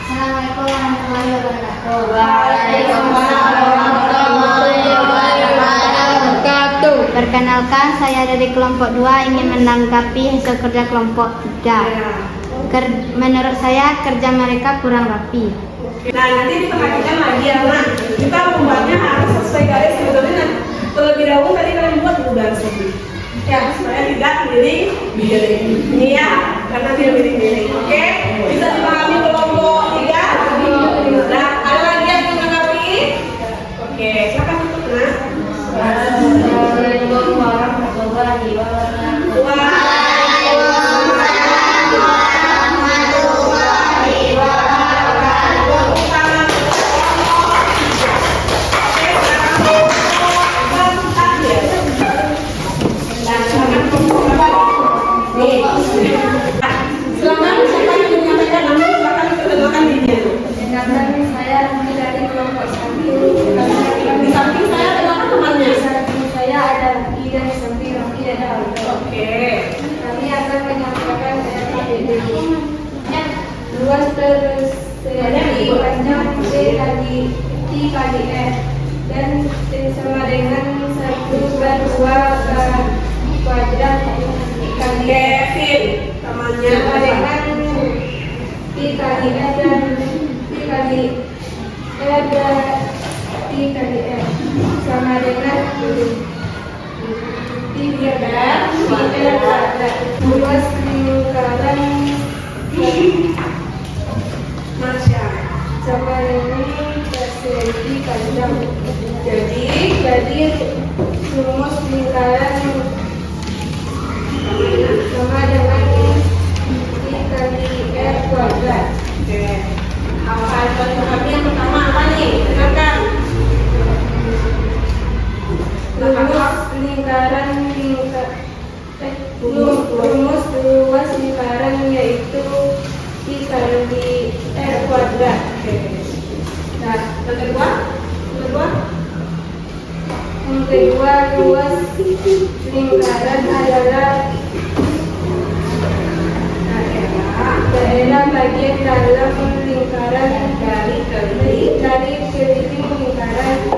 Assalamualaikum warahmatullahi wabarakatuh.
Waalaikumsalam warahmatullahi wabarakatuh.
Perkenalkan, saya dari kelompok 2 ingin menanggapi hasil kerja kelompok 3. Menurut saya kerja mereka kurang rapi.
Nah, nanti diperhatikan lagi ya, nah. Kita membuatnya harus sesuai garis sebetulnya. Nah, terlebih dahulu tadi kalian buat garis ini. Ya, supaya tidak miring. Ini ya, karena tidak miring. Oke, bisa dipahami kelompok 3. Nah, ada lagi yang menanggapi? Oke, silakan tutup, nah.
Assalamualaikum warahmatullahi wabarakatuh.
Silakan siapa yang menyampaikan nama, silakan perkenalkan dirinya.
Saya dari kelompok 1.
Di samping saya adalah temannya.
Di samping saya ada Rocky dan di samping Rocky ada Aldo.
Oke.
Kami akan menyampaikan luas persegi panjang P kali T kali R dan sama dengan 1/2 kuadrat kali
Kevin, temannya.
sama dengan P kali R dan P kali R dan P kali R sama dengan tiga kuadrat. Luas lingkaran sama ini persegi panjang. Jadi rumus lingkaran sama dengan I kali R kuadrat.
Oke. Hafal kami yang pertama apa nih? Dengarkan.
Rumus lingkaran rumus luas lingkaran yaitu I kali R kuadrat.
Oke. Nah, yang kedua?
Yang kedua, luas lingkaran adalah daerah bagian dalam lingkaran dari keliling lingkaran.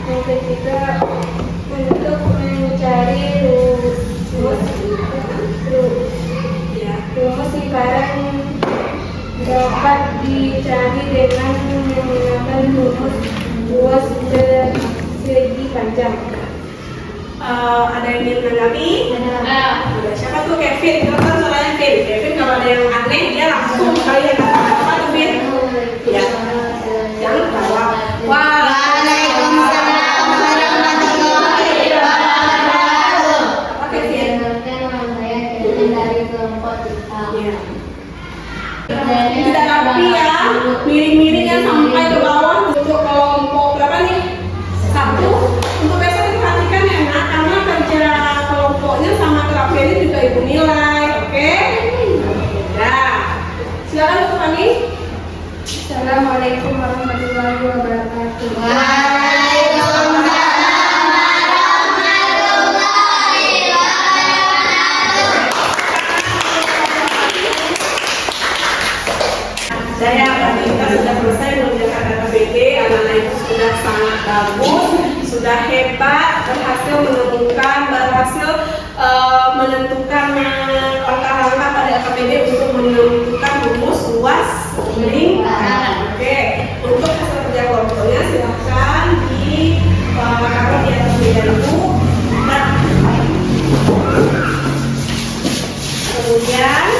Yang ketiga, untuk mencari rumus lingkaran dapat dicari dengan menggunakan rumus luas segi panjang.
Ada yang ingin menanggapi?
Ada.
Siapa tuh Kevin? Kita kan suaranya Kevin. Kevin kalau ada yang aneh dia langsung kalian katakan apa tuh Kevin? Ya. Jangan ketawa.
Waalaikumsalam warahmatullahi wabarakatuh.
Apa Kevin?
Saya Kevin dari kelompok kita.
Iya. Tidak rapi ya, miring-miringnya sampai ke bawah untuk kelompok berapa nih? 1. Untuk besok diperhatikan ya nak, karena kerja kelompoknya sama kerapiannya juga ibu nilai, oke? Ya, silakan untuk kami.
Assalamualaikum warahmatullahi wabarakatuh.
Waalaikumsalam warahmatullahi wabarakatuh.
Saya tadi kita sudah selesai mengerjakan KKBD, anak-anak itu sudah sangat bagus, sudah hebat, berhasil menentukan langkah-langkah pada KKBD untuk menentukan rumus luas lingkaran. Oke, untuk hasil kerja kelompoknya silahkan taruh di atas meja itu. Nah, kemudian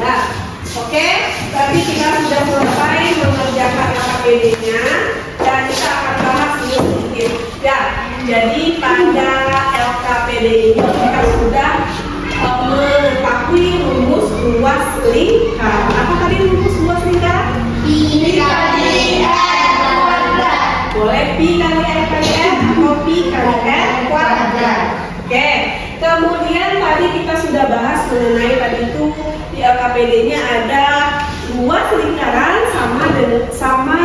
Nah, oke, tadi kita sudah selesai mengerjakan KKBD-nya dan kita akan bahas sedikit. Ya, jadi pada LKPD ini kita sudah mengetahui rumus luas lingkaran. Apa tadi rumus luas lingkaran?
I kali R kuadrat.
Boleh pi kali R kali R atau pi kali R kuadrat. Oke, kemudian tadi kita sudah bahas mengenai tadi itu di LKPD-nya ada luas lingkaran sama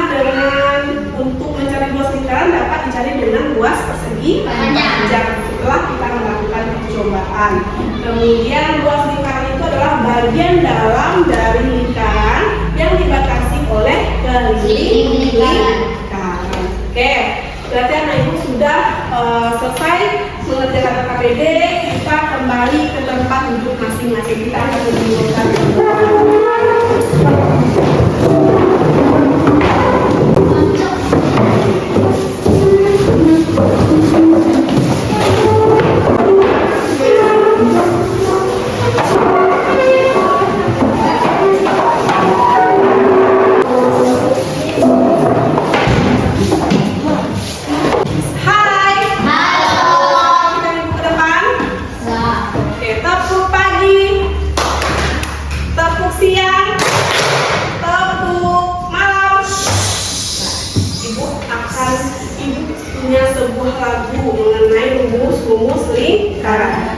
dengan untuk mencari luas lingkaran dapat dicari dengan luas persegi panjang setelah kita melakukan percobaan. Kemudian luas lingkaran itu adalah bagian dalam dari lingkaran yang dibatasi oleh keliling lingkaran. Oke, berarti anak ibu sudah selesai mengerjakan KKBD. Kita kembali ke tempat duduk masing-masing. Kita akan menunjukkan.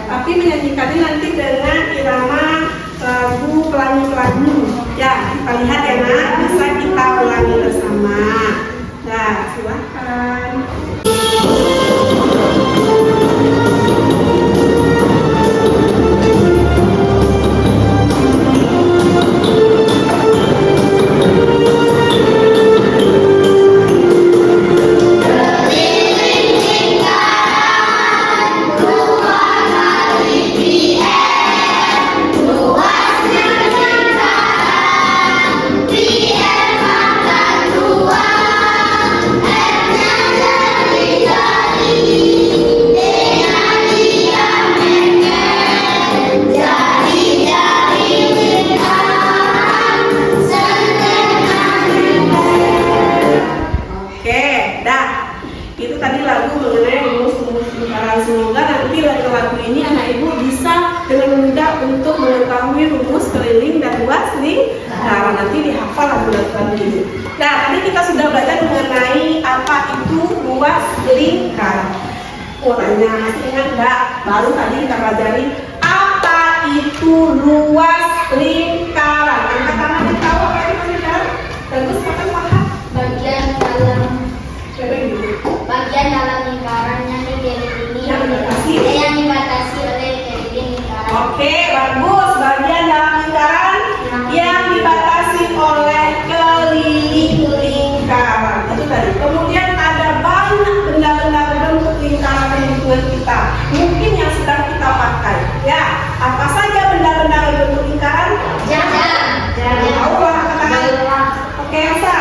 Tapi menyanyikannya nanti dengan irama lagu pelangi-pelangi. Ya, kita lihat ya nak, bisa kita ulangi bersama. Nah, silahkan.
Luas
Itu tadi lagu mengenai rumus-rumus lingkaran. Semoga nanti lagu ini anak ibu bisa dengan mudah untuk mengetahui rumus keliling dan luas lingkaran. Nanti dihafal lagu-lagu ini. Nah, tadi kita sudah belajar mengenai apa itu luas lingkaran. Orangnya masih ingat enggak? Baru tadi kita pelajari apa itu luas lingkaran. Angkat tangan yang tahu apa itu lingkaran? Bagus, makan paham.
Bagian dalam lingkaran yang dibatasi oleh keliling lingkaran.
Oke, bagus. Bagian dalam lingkaran yang dibatasi oleh keliling lingkaran. Itu tadi. Kemudian ada banyak benda-benda bentuk lingkaran di lingkungan kita. Mungkin yang sedang kita pakai. Ya, apa saja benda-benda bentuk lingkaran?
Jam.
Tahu lah katakan. Oke, Elsa.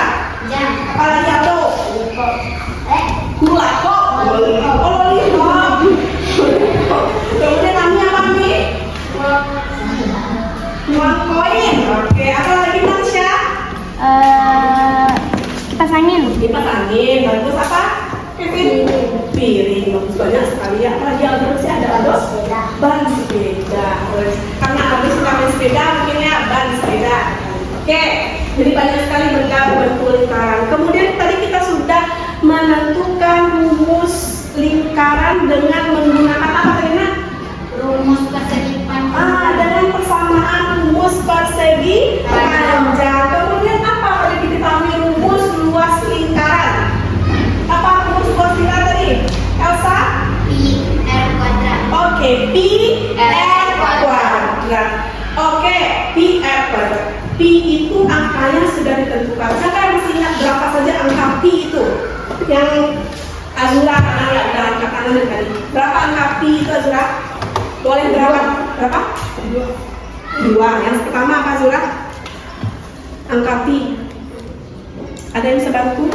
Jam.
Apalagi atau? Gula kok. Oh, lollipop. Kemudian namanya apa nih? Uang koin. Oke, apa lagi Marsha?
Kipas angin.
Kipas angin. Bagus apa? Kevin? Piring. Bagus banyak sekali ya. Apa lagi yang terus ya? Ada ados? Ban sepeda. Karena ados suka main sepeda, mungkin ya ban sepeda. Oke, jadi banyak sekali benda bentuk lingkaran. Kemudian tadi kita sudah menentukan rumus lingkaran dengan menggunakan apa tadi?
Rumus persegi panjang.
Dengan persamaan rumus persegi panjang. Kemudian apa tadi diketahui rumus luas lingkaran? Apa rumus luas lingkaran tadi? Elsa?
Pi R kuadrat.
Oke, pi r kuadrat. Oke, pi r kuadrat. Pi itu angkanya sudah ditentukan. Siapa yang masih ingat berapa saja angka pi itu? Yang Azura karena nggak ada angka kanan tadi. Berapa angka pi itu Azura? Boleh berapa? Berapa? Dua. Yang pertama apa Azura? Angka pi. Ada yang bisa bantu?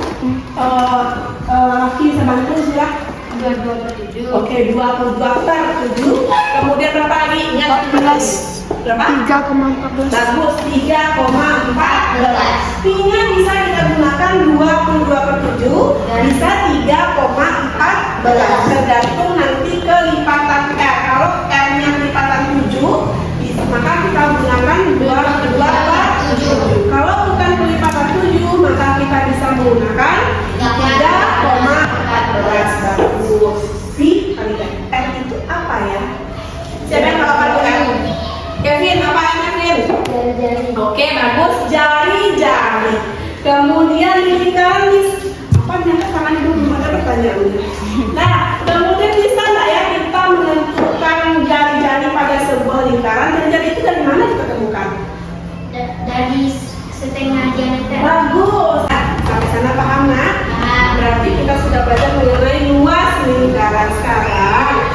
Raffi bisa bantu Azura?
2/7.
Oke, 2/7. Kemudian berapa lagi? Ingat
14.
Berapa?
3,14.
Bagus, 3,14. Pi-nya bisa kita gunakan 22/7, bisa 3,14. Tergantung nanti kelipatan R. Kalau R-nya kelipatan 7, maka kita gunakan 2/7. Kalau bukan kelipatan 7, maka kita bisa menggunakan 3,14. Bagus. Pi kali R itu apa ya? Siapa yang tahu apa itu R? Kevin, apa yang Kevin?
Jari-jari.
Oke, bagus. Jari-jari. Kemudian lingkaran apa ternyata tangan ibu belum ada pertanyaannya. Nah, kemudian bisa nggak ya kita menentukan jari-jari pada sebuah lingkaran? Dan jari itu dari mana kita temukan?
Dari setengah diameter.
Bagus. Nah, sampai sana paham nak?
Nah,
Berarti kita sudah belajar mengenai luas lingkaran. Sekarang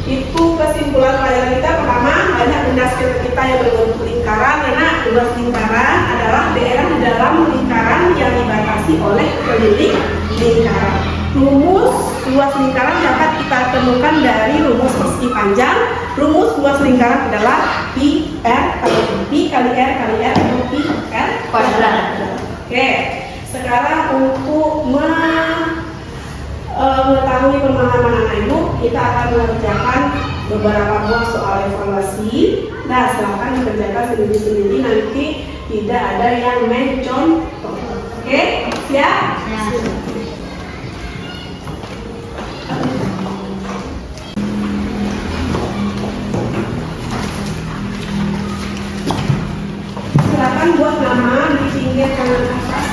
itu kesimpulan pelajaran kita. Pertama, banyak benda sekitar kita yang berbentuk lingkaran. Karena luas lingkaran adalah daerah di dalam lingkaran yang dibatasi oleh keliling lingkaran. Rumus luas lingkaran dapat kita temukan dari rumus persegi panjang. Rumus luas lingkaran adalah pi kali r atau pi r kuadrat. Oke, sekarang untuk mengetahui pemahaman anak ibu, kita akan mengerjakan beberapa buah soal evaluasi. Nah, silahkan dikerjakan sendiri-sendiri, nanti tidak ada yang mencontoh. Oke, siap? Silakan buat nama di pinggir kanan atas.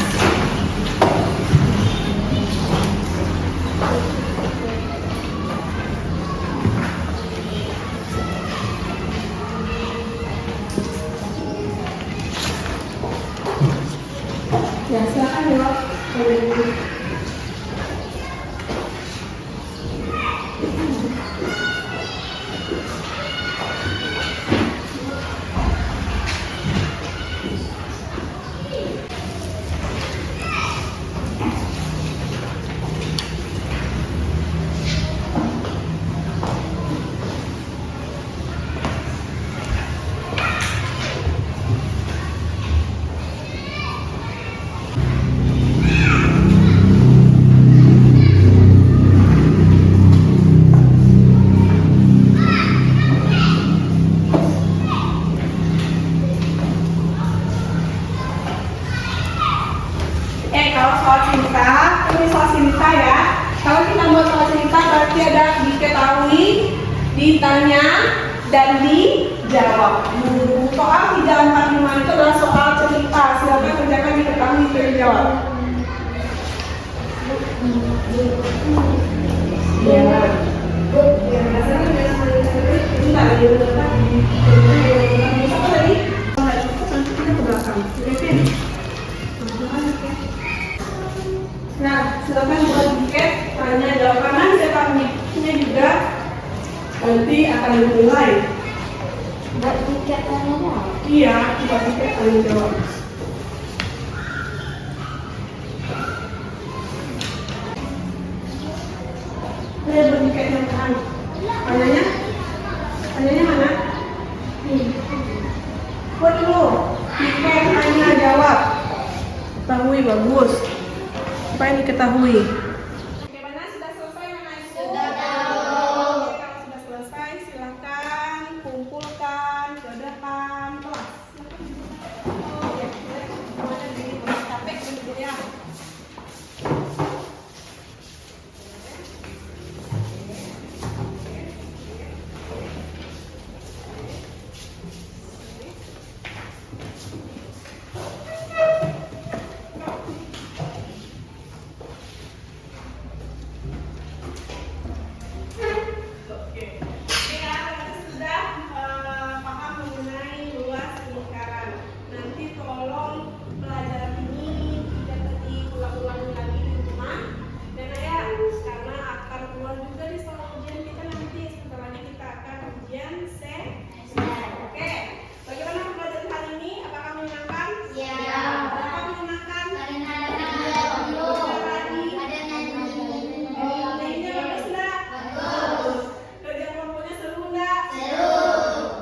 Ya, silakan jawab. pasti ada diketahui, ditanya, dan dijawab. Soal 345 itu adalah soal cerita. Silakan kerjakan diketahui dan dijawab. Ya. Nah, silakan buat tiket, tanya jawab karena cetak miknya juga nanti akan dimulai.
Buat tiket tanya jawab.
Iya, buat tiket tanya jawab. Ada bertiket yang tahan. Tanyanya mana? Buat dulu. Tiket tanya jawab. Ketahui bagus. Apa yang diketahui? Bagaimana sudah selesai mana itu? Sudah. Oke, kalau sudah selesai silakan kumpulkan ke depan kelas. Oh ya, semuanya di capek dulu ya. Oke, ya kita sudah paham mengenai luas lingkaran. Nanti tolong pelajaran ini tidak diulang-ulang lagi di rumah. Dan ya, karena akan keluar juga di soal ujian kita nanti. Sebentar lagi kita akan ujian semester. Oke, bagaimana pembelajaran hari ini? Apakah menyenangkan?
Ya.
Apakah menyenangkan?
Karena ada
Nilainya bagus enggak?
Bagus.
Kerja kelompoknya seru enggak?
Seru.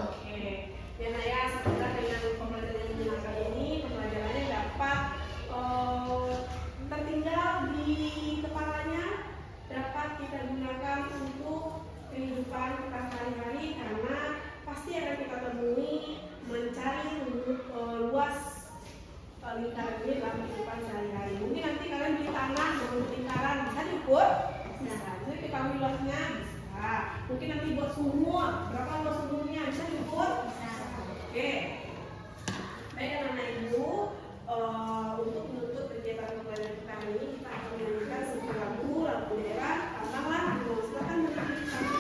Oke. Dan ya, semoga dengan pembelajaran yang menyenangkan ini, pembelajarannya dapat tertinggal di kepalanya, dapat kita gunakan untuk kehidupan kita sehari-hari karena pasti akan kita temui mencari luas lingkaran ini dalam kehidupan sehari-hari. Mungkin nanti kalian di tanah membentuk lingkaran bisa diukur, bisa. Jadi kita luasnya bisa. Mungkin nanti buat sumur, berapa luas sumurnya bisa diukur? Bisa. Oke. Baik anak-anak ibu, untuk menutup kegiatan pembelajaran kita hari ini kita akan menyanyikan sebuah lagu daerah. Tambahlah, silakan berdiri sampai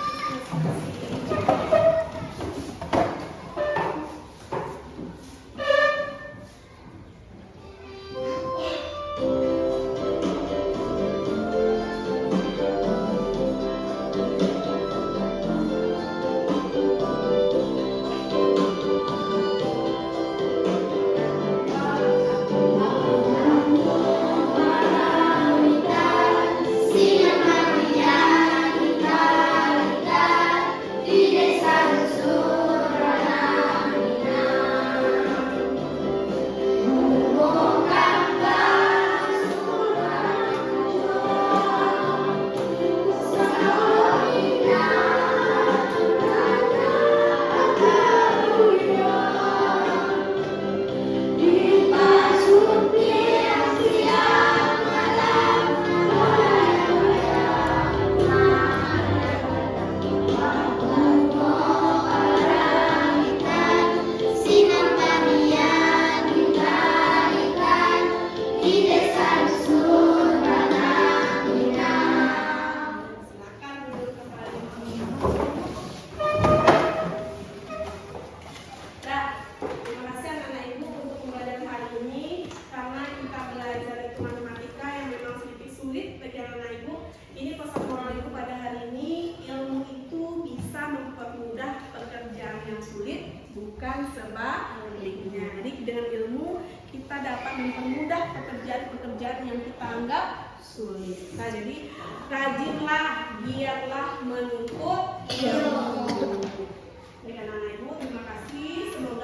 bukan sebaliknya. Jadi dengan ilmu kita dapat mempermudah pekerjaan-pekerjaan yang kita anggap sulit. Nah, jadi rajinlah, giatlah menuntut ilmu. Baik anak-anak ibu, terima kasih. Semoga